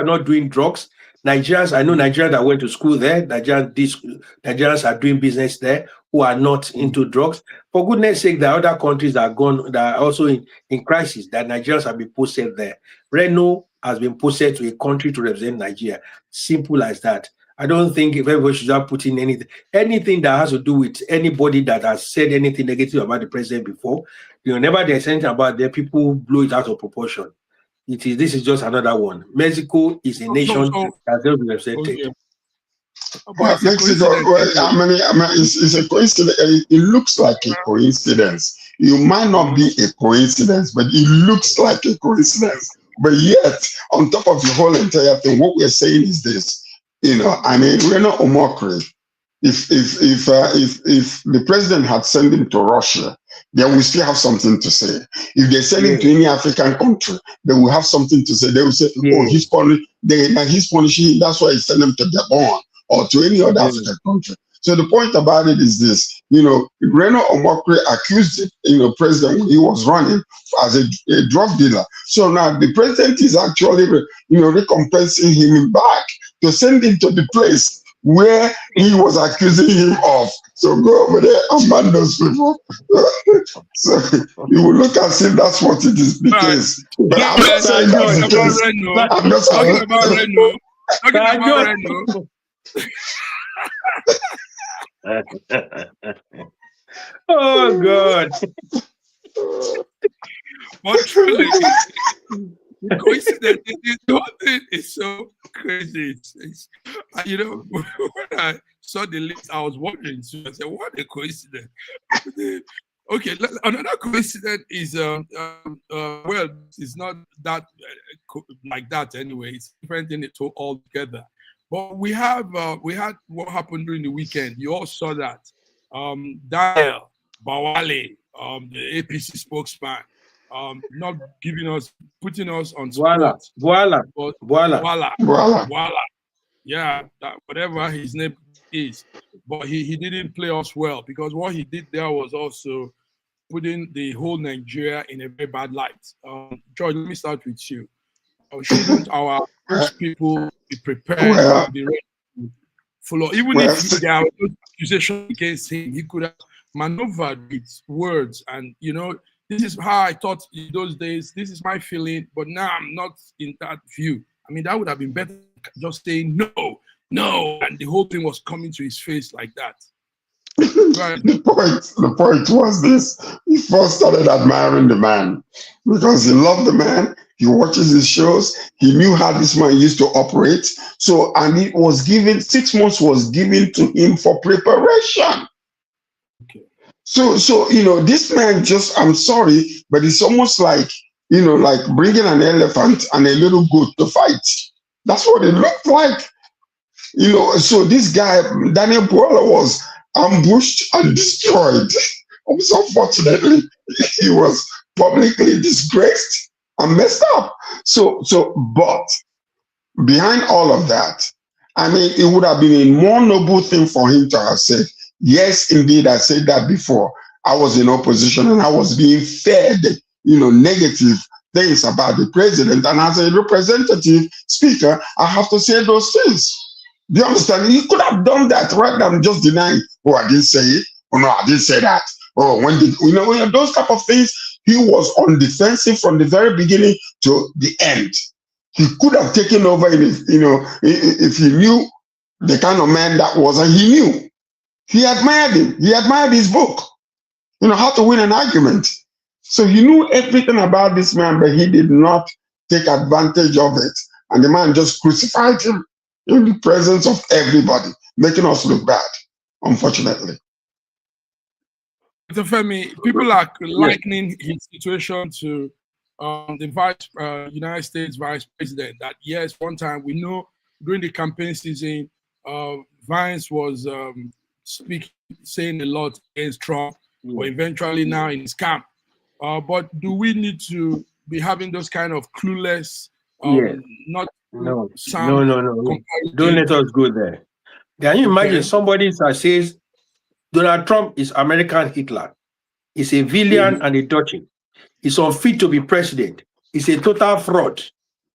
not doing drugs. Nigerians, I know Nigerians that went to school there. Nigerians are doing business there who are not into drugs. For goodness sake, there are other countries that are also in crisis that Nigerians have been posted there. Reno has been posted to a country to represent Nigeria. Simple as that. I don't think if everybody should start putting anything that has to do with anybody that has said anything negative about the president before. Whenever there's anything about them, people blow it out of proportion. This is just another one. Mexico is a nation that doesn't represent it. Well, Mexico, it's a coincidence. It looks like a coincidence. It might not be a coincidence, but it looks like a coincidence. But yet, on top of the whole entire thing, what we're saying is this: Reno Omokri, if the president had sent him to Russia, then we still have something to say. If they send him to any African country, they will have something to say. They will say, oh, he's punishing him. That's why he sent him to Gabon or to any other African country. So the point about it is this, Reno Omokri accused president when he was running as a drug dealer. So now the president is actually, recompensing him back to send him to the place where he was accusing him of. So go over there and ban those people. So you will look and see that's what it is the case. But I'm not saying that's the case. I'm not talking about Reno. Talking about Reno. Oh God. But truly, the coincidence, the whole thing is so crazy. When I saw the list, I was wondering. So I said, "What a coincidence!" Okay, another coincidence is well, it's not that like that anyway. It's different than it all together. But we had what happened during the weekend. You all saw that. Daniel Bawale, the APC spokesman, not putting us on spot. Voila. Yeah, whatever his name is. But he didn't play us well, because what he did there was also putting the whole Nigeria in a very bad light. George, let me start with you. Shouldn't our people be prepared and be ready to follow? Even if there are accusations against him, he could have maneuvered with words. And, this is how I thought in those days. This is my feeling, but now I'm not in that view. I mean, that would have been better just saying no, and the whole thing was coming to his face like that. Right. The point was this: he first started admiring the man because he loved the man. He watches his shows. He knew how this man used to operate. So, and it was given 6 months was given to him for preparation. Okay. So this man just, I'm sorry, but it's almost like like bringing an elephant and a little goat to fight. That's what it looked like. So this guy, Daniel Buala, was ambushed and destroyed. Unfortunately, he was publicly disgraced and messed up. But behind all of that, I mean, it would have been a more noble thing for him to have said, yes, indeed, I said that before. I was in opposition and I was being fed, negative things about the president. And as a representative speaker, I have to say those things. Do you understand? He could have done that rather than just denying, oh, I didn't say it. Oh, no, I didn't say that. Oh, when did, those type of things. He was on defensive from the very beginning to the end. He could have taken over if he knew the kind of man that was, and he knew. He admired him. He admired his book, how to win an argument. So he knew everything about this man, but he did not take advantage of it. And the man just crucified him in the presence of everybody, making us look bad, unfortunately. Mr. Femi, people are likening his situation to the United States Vice President. That yes, one time we know during the campaign season, Vance was saying a lot against Trump, but eventually now in his camp. But do we need to be having those kind of clueless, No. Don't let us go there. Can you imagine somebody that says Donald Trump is American Hitler? He's a villain and a dodgy. He's unfit to be president. He's a total fraud.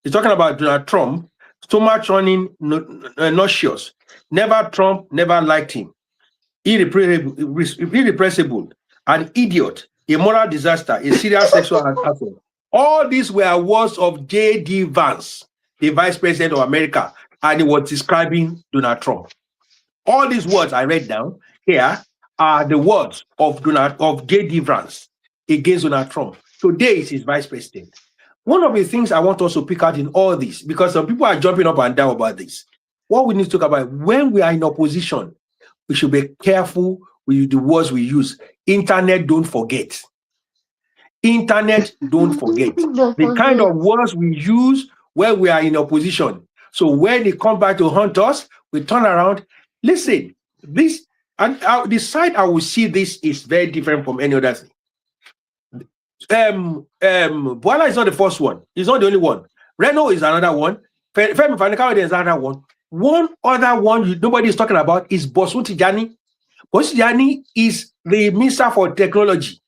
He's talking about Donald Trump, stomach running, nauseous. Never Trump, never liked him. Irrepressible, an idiot, a moral disaster, a serious sexual assault. All these were words of J.D. Vance, the Vice President of America, and he was describing Donald Trump. All these words I read down here are the words of J.D. Vance against Donald Trump. Today is his Vice President. One of the things I want us to pick out in all this, because some people are jumping up and down about this, what we need to talk about, when we are in opposition, we should be careful with the words we use. Internet, don't forget. Internet, don't forget. The kind of words we use when we are in opposition. So when they come back to hunt us, we turn around. Listen, this, and the side I will see this is very different from any other thing. Boala is not the first one. He's not the only one. Reno is another one. Femi Fanikawa is another one. One other one nobody is talking about is Bosun Tijani. Bosun Tijani is the Minister for Technology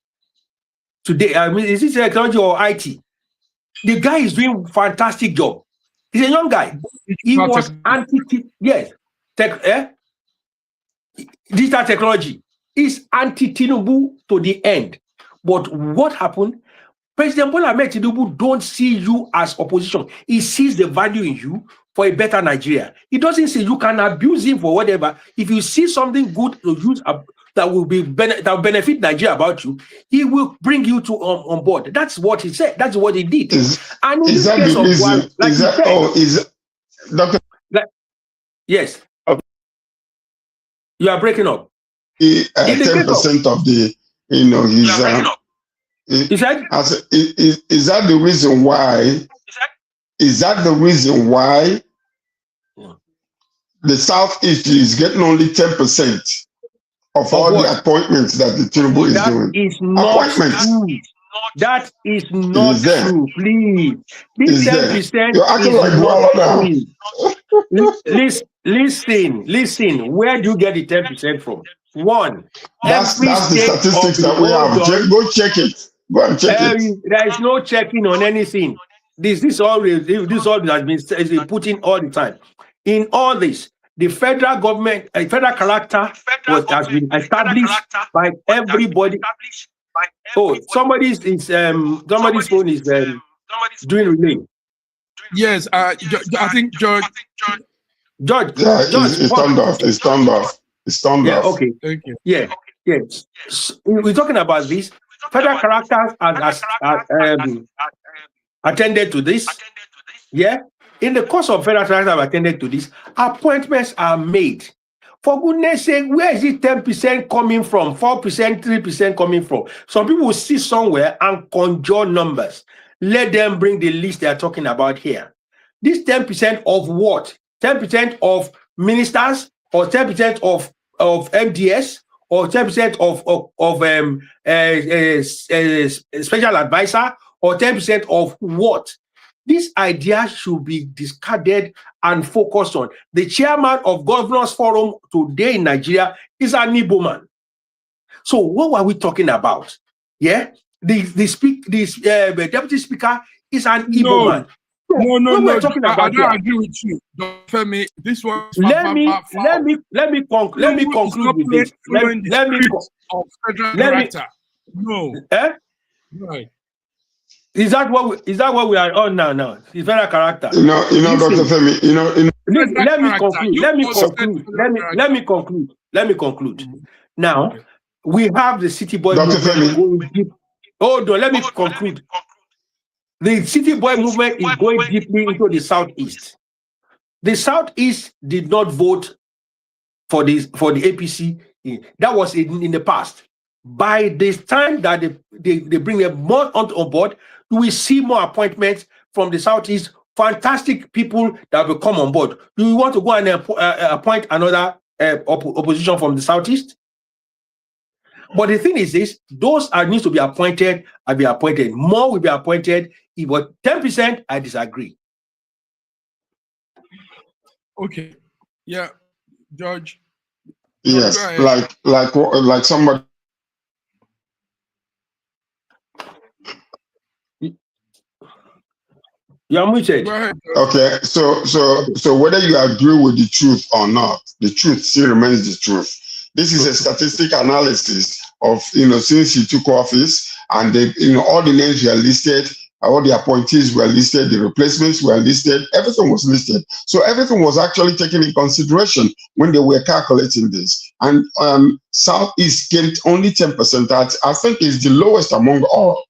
today. Is it technology or IT? The guy is doing a fantastic job. He's a young guy. He was digital technology is anti-Tinubu to the end. But what happened? President Bola Ahmed Tinubu don't see you as opposition. He sees the value in you for a better Nigeria. He doesn't say you can abuse him for whatever. If you see something good to use that will benefit Nigeria about you, he will bring you to on board. That's what he said. That's what he did. And is that the reason? Yes. Okay. You are breaking up. 10% of the, is that the reason why? Is that the reason why the Southeast is getting only 10% of all the appointments that the Tinubu is doing? That is not true. Please, this 10% You're acting like Listen. Where do you get the 10% from? One, that's the statistics that we have. Go check it. Go and check it. There is no checking on anything. This all has been put in all the time. In all this, the federal government, federal character has been established by everybody. Oh, somebody's phone is doing relay. Yes, I think George. Yeah, it's turned off. It's turned off. It's turned off. Okay. Thank you. Yeah. So we're talking about this. Federal characters has attended to this. Yeah. In the course of federal characters have attended to this, appointments are made. For goodness sake, where is it 10% coming from? 4%, 3% coming from? Some people will see somewhere and conjure numbers. Let them bring the list they are talking about here. This 10% of what? 10% of ministers, or 10% of MDS, or 10% of special advisor, or 10% of what? This idea should be discarded and focused on. The chairman of Governors Forum today in Nigeria is an Igbo man. So what were we talking about? Yeah, the deputy speaker is an Igbo man. No, we're talking about I don't agree with you, Dr. Femi. This one. Let me conclude with this. Let me of federal character. No. Right. Is that what we are on now? No, it's federal character. You know, Dr. Femi. Let me conclude. Now, we have the city boy Dr. movement Femi. going deep. Hold on, let me conclude. The city boy movement is going deeply into the southeast. The southeast did not vote for the APC. That was in the past. By this time that they bring them more on board, you will see more appointments from the southeast. Fantastic people that will come on board. Do you want to go and appoint another opposition from the southeast? But the thing is this: those are needs to be appointed and be appointed. More will be appointed. If but 10%, I disagree. Okay. Yeah, George. Yes, like somebody. You're muted. Okay, so whether you agree with the truth or not, the truth still remains the truth. This is a statistic analysis of, since he took office, and all the names were listed, all the appointees were listed, the replacements were listed, everything was listed. So everything was actually taken in consideration when they were calculating this. And Southeast gained only 10%. That I think is the lowest among all.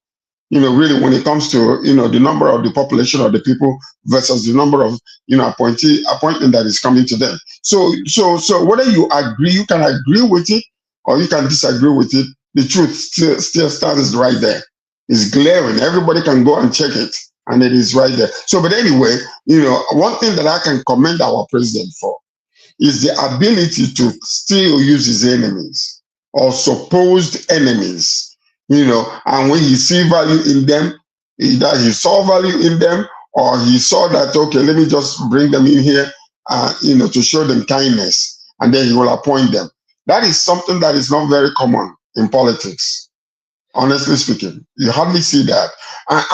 Really, when it comes to, the number of the population of the people versus the number of, appointment that is coming to them. So whether you agree, you can agree with it or you can disagree with it. The truth still stands right there. It's glaring. Everybody can go and check it, and it is right there. So, but anyway, one thing that I can commend our president for is the ability to still use his enemies or supposed enemies. And when he see value in them, either he saw value in them or he saw that, okay, let me just bring them in here, to show them kindness, and then he will appoint them. That is something that is not very common in politics, honestly speaking. You hardly see that.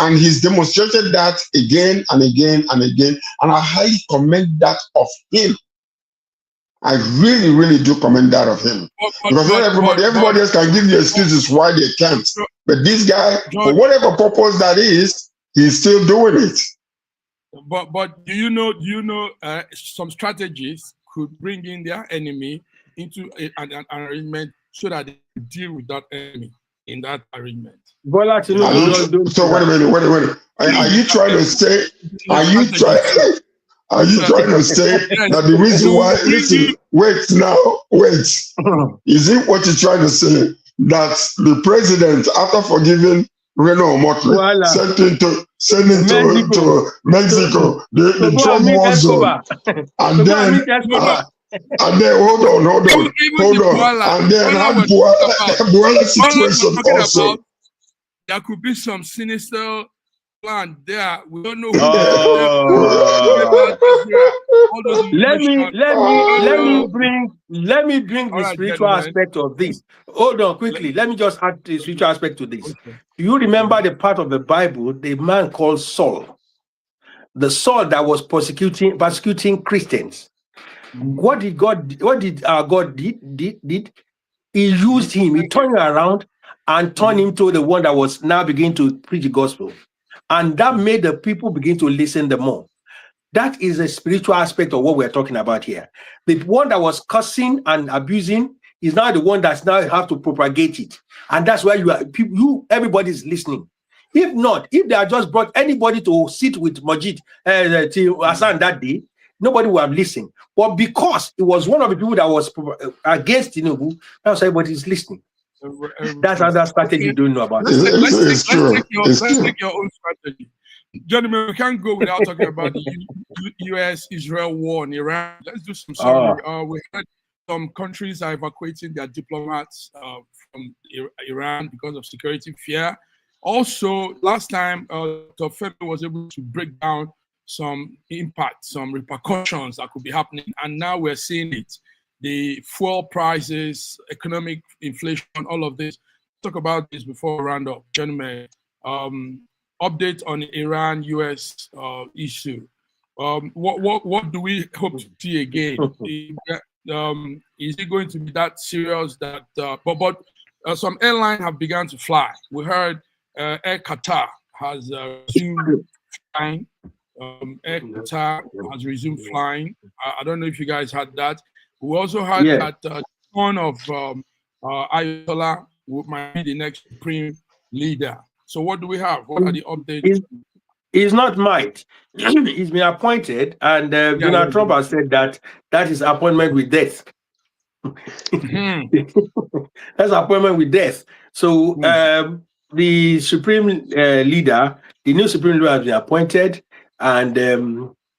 And he's demonstrated that again and again and again, and I highly commend that of him. I really, really do commend that of him. Because not everybody else can give you excuses why they can't. But this guy, for whatever purpose that is, he's still doing it. But do you know some strategies could bring in their enemy into an arrangement so that they deal with that enemy in that arrangement? So wait a minute. Are you trying to say? Are you trying to say that the reason why? Listen, wait. Is it what you're trying to say that the president, after forgiving Reno Omotri, sent him to Mexico, the drug war zone, and then hold on, and then had Buala situation also. There could be some sinister plan there. We don't know. Let me bring the spiritual aspect of this. Hold on, quickly. Let me just add the spiritual aspect to this. Okay. Do you remember the part of the Bible, the man called Saul, the Saul that was persecuting Christians? What did our God did? He used him. He turned him around and turned him to the one that was now beginning to preach the gospel. And that made the people begin to listen the more. That is a spiritual aspect of what we're talking about here. The one that was cursing and abusing is now the one that's now have to propagate it. And that's why everybody's listening. If not, if they had just brought anybody to sit with Majid to Hassan that day, nobody would have listened. But because it was one of the people that was against Tinubu, that's why everybody's listening. That's another strategy you don't know about. Let's take your own strategy. Gentlemen, we can't go without talking about the U.S.-Israel war in Iran. Let's do some summary. We had some countries are evacuating their diplomats from Iran because of security fear. Also, last time, Dr. Femi was able to break down some impact, some repercussions that could be happening, and now we're seeing it. the fuel prices, economic inflation, all of this. Talk about this before we round up. Gentlemen, update on the Iran-US issue. What do we hope to see again? Is it going to be that serious that, but some airlines have begun to fly. We heard Air Qatar has resumed flying. Air Qatar has resumed flying. I don't know if you guys had that. We also heard that one of Ayatollah might be the next supreme leader. So what do we have? What are the updates? He's not might. He's been appointed, and Donald Trump has said that is appointment with death. That's appointment with death. So the supreme leader, the new supreme leader, has been appointed, and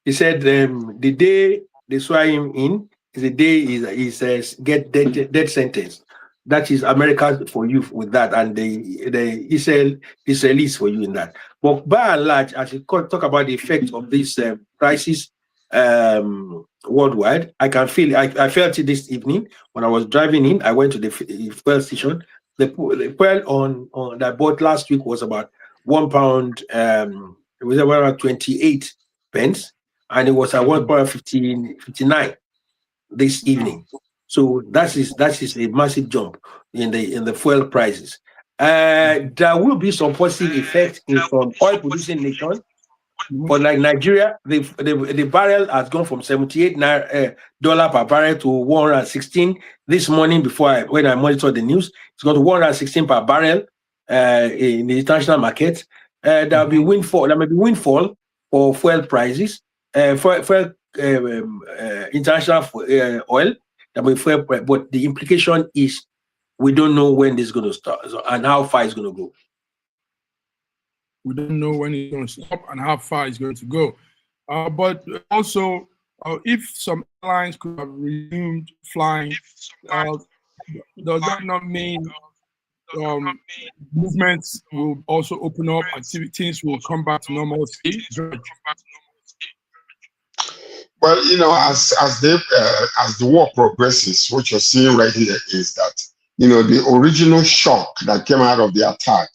he said the day they swear him in is the day he says get death sentence. That is America for you with that, and the Israelis for you in that. But by and large, as we talk about the effect of this crisis worldwide, I can feel. I felt it this evening when I was driving in. I went to the fuel station. The fuel on that I bought last week was about £1. It was about 28 pence, and it was at £1.59 this evening. So that is a massive jump in the fuel prices. There will be some positive effect in some oil producing nations. But like Nigeria, the barrel has gone from $78 per barrel to 116 this morning. When I monitored the news, it's gone to 116 per barrel in the international market. There will be windfall. There may be windfall for fuel prices. Fuel international oil. But the implication is we don't know when this is going to start and how far it's going to go. We don't know when it's going to stop and how far it's going to go. But also, if some airlines could have resumed flying, does that not mean movements will also open up, activities will come back to normalcy? Well, as the war progresses, what you're seeing right here is that, the original shock that came out of the attack,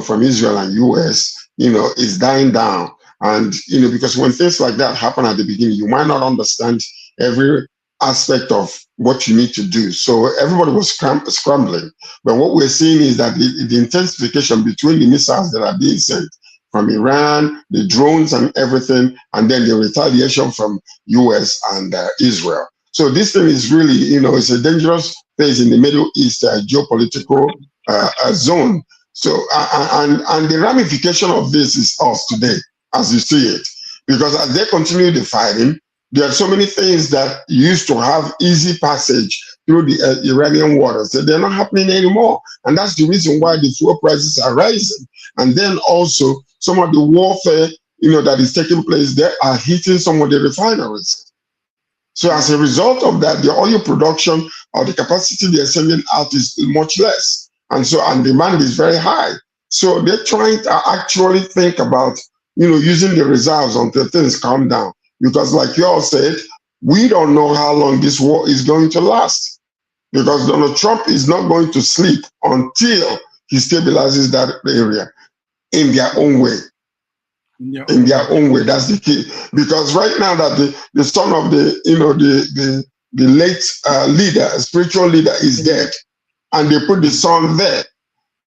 from Israel and US, is dying down. And, because when things like that happen at the beginning, you might not understand every aspect of what you need to do. So everybody was scrambling. But what we're seeing is that the intensification between the missiles that are being sent from Iran, the drones and everything, and then the retaliation from US and Israel. So this thing is really, it's a dangerous phase in the Middle East geopolitical zone. So, and the ramification of this is us today, as you see it, because as they continue the fighting, there are so many things that used to have easy passage through the Iranian waters that they're not happening anymore. And that's the reason why the fuel prices are rising. And then also some of the warfare, that is taking place there are hitting some of the refineries. So as a result of that, the oil production or the capacity they're sending out is much less. And demand is very high. So they're trying to actually think about, using the reserves until things calm down. Because like you all said, we don't know how long this war is going to last. Because Donald Trump is not going to sleep until he stabilizes that area in their own way. In their own way, that's the key. Because right now that the son of the late leader, spiritual leader, is dead, and they put the son there,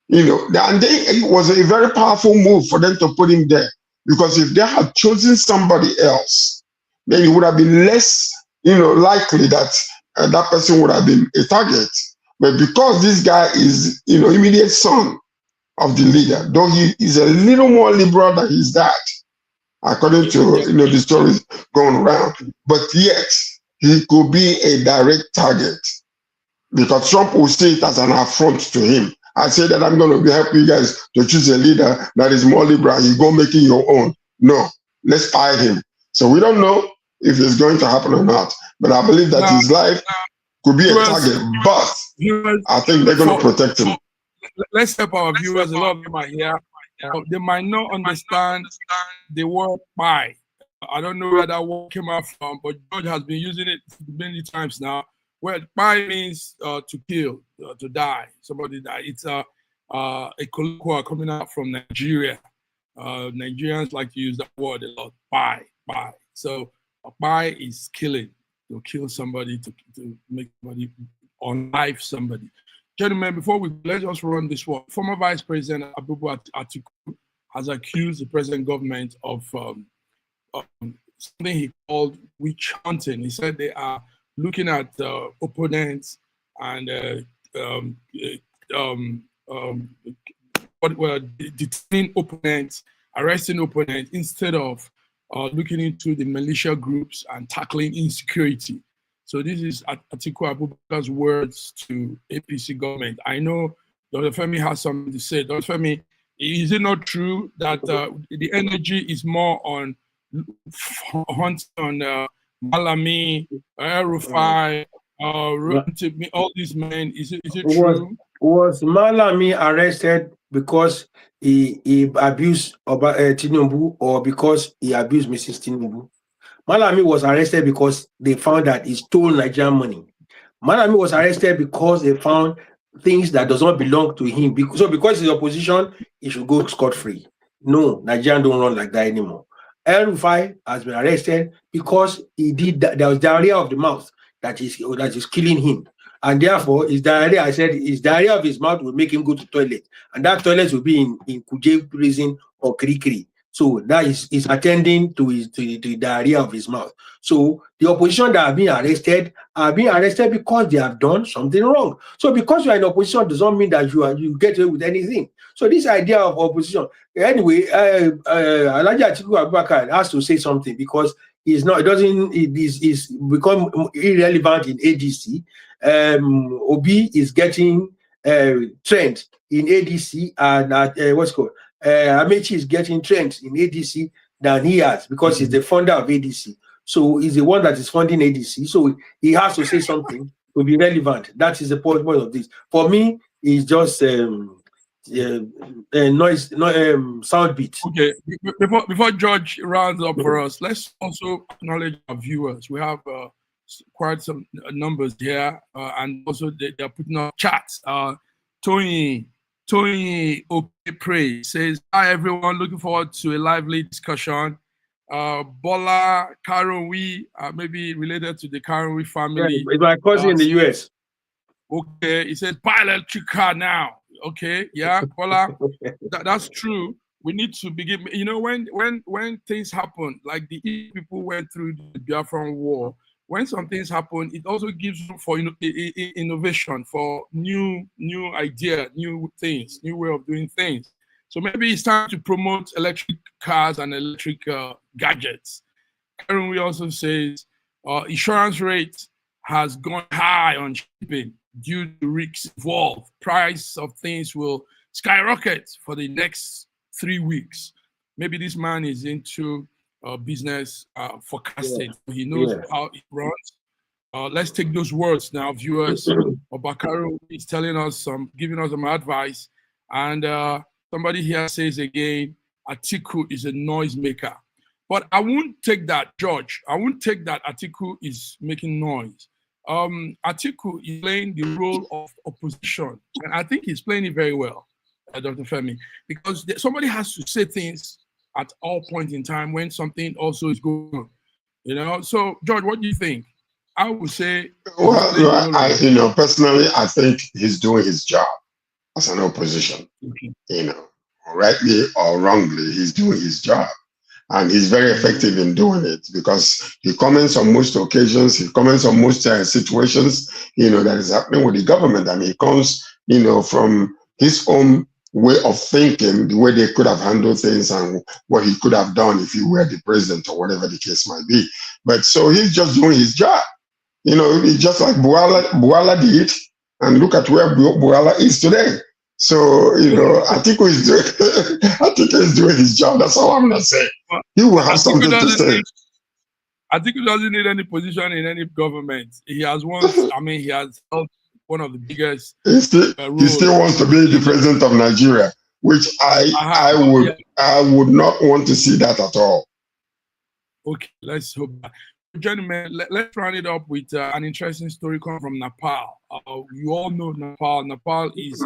and it was a very powerful move for them to put him there. Because if they had chosen somebody else, then it would have been less, likely that that person would have been a target. But because this guy is, immediate son of the leader, though he is a little more liberal than his dad, according to the stories going around, but yet he could be a direct target because Trump will see it as an affront to him. I say that I'm going to help you guys to choose a leader that is more liberal. You go making your own. No, let's fight him. So we don't know if it's going to happen or not, but I believe that his life could be a target. But I think they're going to protect him. Let's help our viewers. A lot of them are here. They might not understand the word "buy." I don't know where that word came out from, but George has been using it many times now. well, pai means to kill, to die. Somebody die. It's a colloquial coming out from Nigeria. Nigerians like to use that word a lot. Pai. So a pai is killing. To kill somebody, to make somebody unlife somebody. Gentlemen, before let's just run this one. Former Vice President Abubakar Atiku has accused the present government of something he called witch hunting. He said they are looking at opponents and detaining opponents, arresting opponents, instead of looking into the militia groups and tackling insecurity. So this is Atiku Abubakar's words to APC government. I know Dr. Femi has something to say. Dr. Femi, is it not true that the energy is more on hunting on Malami, Rufai, all these men? Is it true? Was Malami arrested because he abused Tinubu, or because he abused Mrs. Tinubu? Malami was arrested because they found that he stole Nigerian money. Malami was arrested because they found things that does not belong to him. So because he's opposition, he should go scot-free. No, Nigerians don't run like that anymore. El Rufai has been arrested because he did that. There was diarrhea of the mouth that is killing him. And therefore, his diarrhea, I said, his diarrhea of his mouth will make him go to toilet. And that toilet will be in Kuje prison or Kirikiri. So that is attending to the diarrhea of his mouth. So the opposition that are being arrested because they have done something wrong. So because you are in opposition does not mean that you get away with anything. So this idea of opposition, anyway, Alhaji Atiku Abubakar has to say something, because he's become irrelevant in ADC. Obi is getting trend in ADC, and what's called Amechi is getting trends in ADC than he has, because he's the founder of ADC. So he's the one that is funding ADC. So he has to say something to be relevant. That is the point of this. For me, it's just noise, sound beat. Okay, before George rounds up for us, let's also acknowledge our viewers. We have quite some numbers here, and also they're putting up chats. Tony Okepre says, hi everyone, looking forward to a lively discussion. Bola Karonwi, maybe related to the Karonwi family. Yeah, my cousin in the US. Okay, he says, buy electric car now. Okay, yeah, Bola, that's true. We need to begin, when things happen, like the people went through the Biafran war, when some things happen, it also gives room for innovation, for new idea, new things, new way of doing things. So maybe it's time to promote electric cars and electric gadgets. Karen, we also says insurance rate has gone high on shipping due to risks involved. Price of things will skyrocket for the next 3 weeks. Maybe this man is into business forecasting. Yeah. He knows how it runs. Let's take those words now, viewers. Obakaro is telling us giving us some advice, and somebody here says again, Atiku is a noisemaker. But I won't take that, George. I won't take that Atiku is making noise. Atiku is playing the role of opposition, and I think he's playing it very well, Dr. Femi, because somebody has to say things at all points in time when something also is going on, So, George, what do you think? I would say, well, personally, I think he's doing his job as an opposition. Rightly or wrongly, he's doing his job, and he's very effective in doing it, because he comments on most occasions, he comments on most situations, that is happening with the government, and he comes, from his own way of thinking, the way they could have handled things and what he could have done if he were the president or whatever the case might be. But so he's just doing his job. It's just like Buala did, and look at where Buala is today. So, Atiku is doing his job. That's all I'm going to say. He will have something to say. Atiku doesn't need any position in any government. He has he has held one of the biggest. He still wants to be the president of Nigeria, which I would not want to see that at all. Okay, let's hope. gentlemen, let's round it up with an interesting story coming from Nepal. You all know Nepal. Nepal is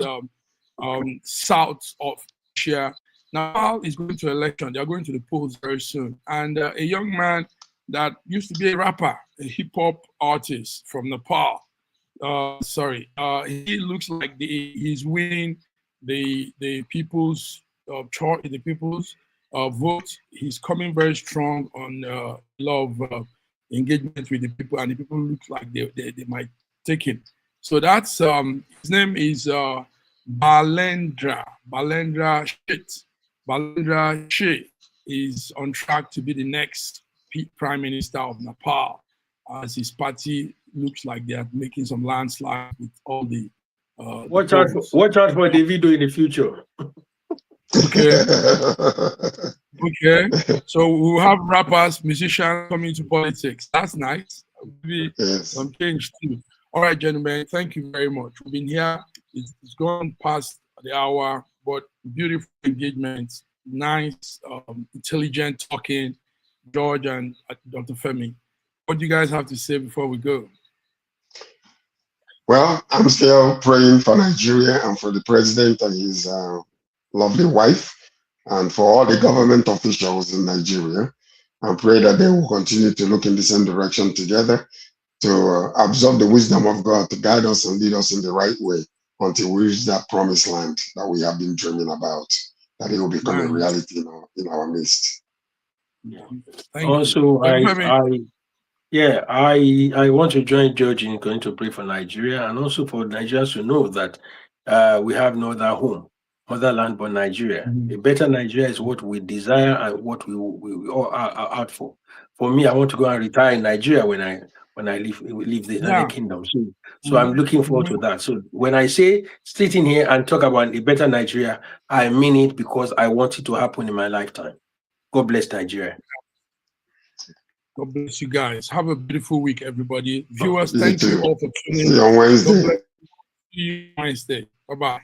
south of Asia. Nepal is going to election. They are going to the polls very soon. And a young man that used to be a rapper, a hip-hop artist from Nepal, he looks like he's winning the people's choice, the people's vote. He's coming very strong on a lot of engagement with the people, and the people look like they might take it. So that's his name is Balendra Shit. Balendra Shit is on track to be the next Prime Minister of Nepal, as his party looks like they are making some landslide with all the watch out for the video in the future. Okay. Okay. So we'll have rappers, musicians coming into politics. That's nice. Maybe some change too. All right, gentlemen, thank you very much. We've been here. It's gone past the hour, but beautiful engagement, nice, intelligent talking, George and Dr. Femi. What do you guys have to say before we go? Well, I'm still praying for Nigeria and for the president and his lovely wife, and for all the government officials in Nigeria, and pray that they will continue to look in the same direction together to absorb the wisdom of God to guide us and lead us in the right way until we reach that promised land that we have been dreaming about, that it will become a reality in our midst. Yeah. Also, I want to join George in going to pray for Nigeria, and also for Nigerians to know that we have no other home, motherland but Nigeria. A better Nigeria is what we desire and what we all are out for. For me, I want to go and retire in Nigeria when I leave the United Kingdom. So I'm looking forward to that. So when I say sitting here and talk about a better Nigeria, I mean it because I want it to happen in my lifetime. God bless Nigeria. God bless you guys. Have a beautiful week, everybody. Viewers, thank you all for tuning in. See you on Wednesday. See you on Wednesday. Bye-bye.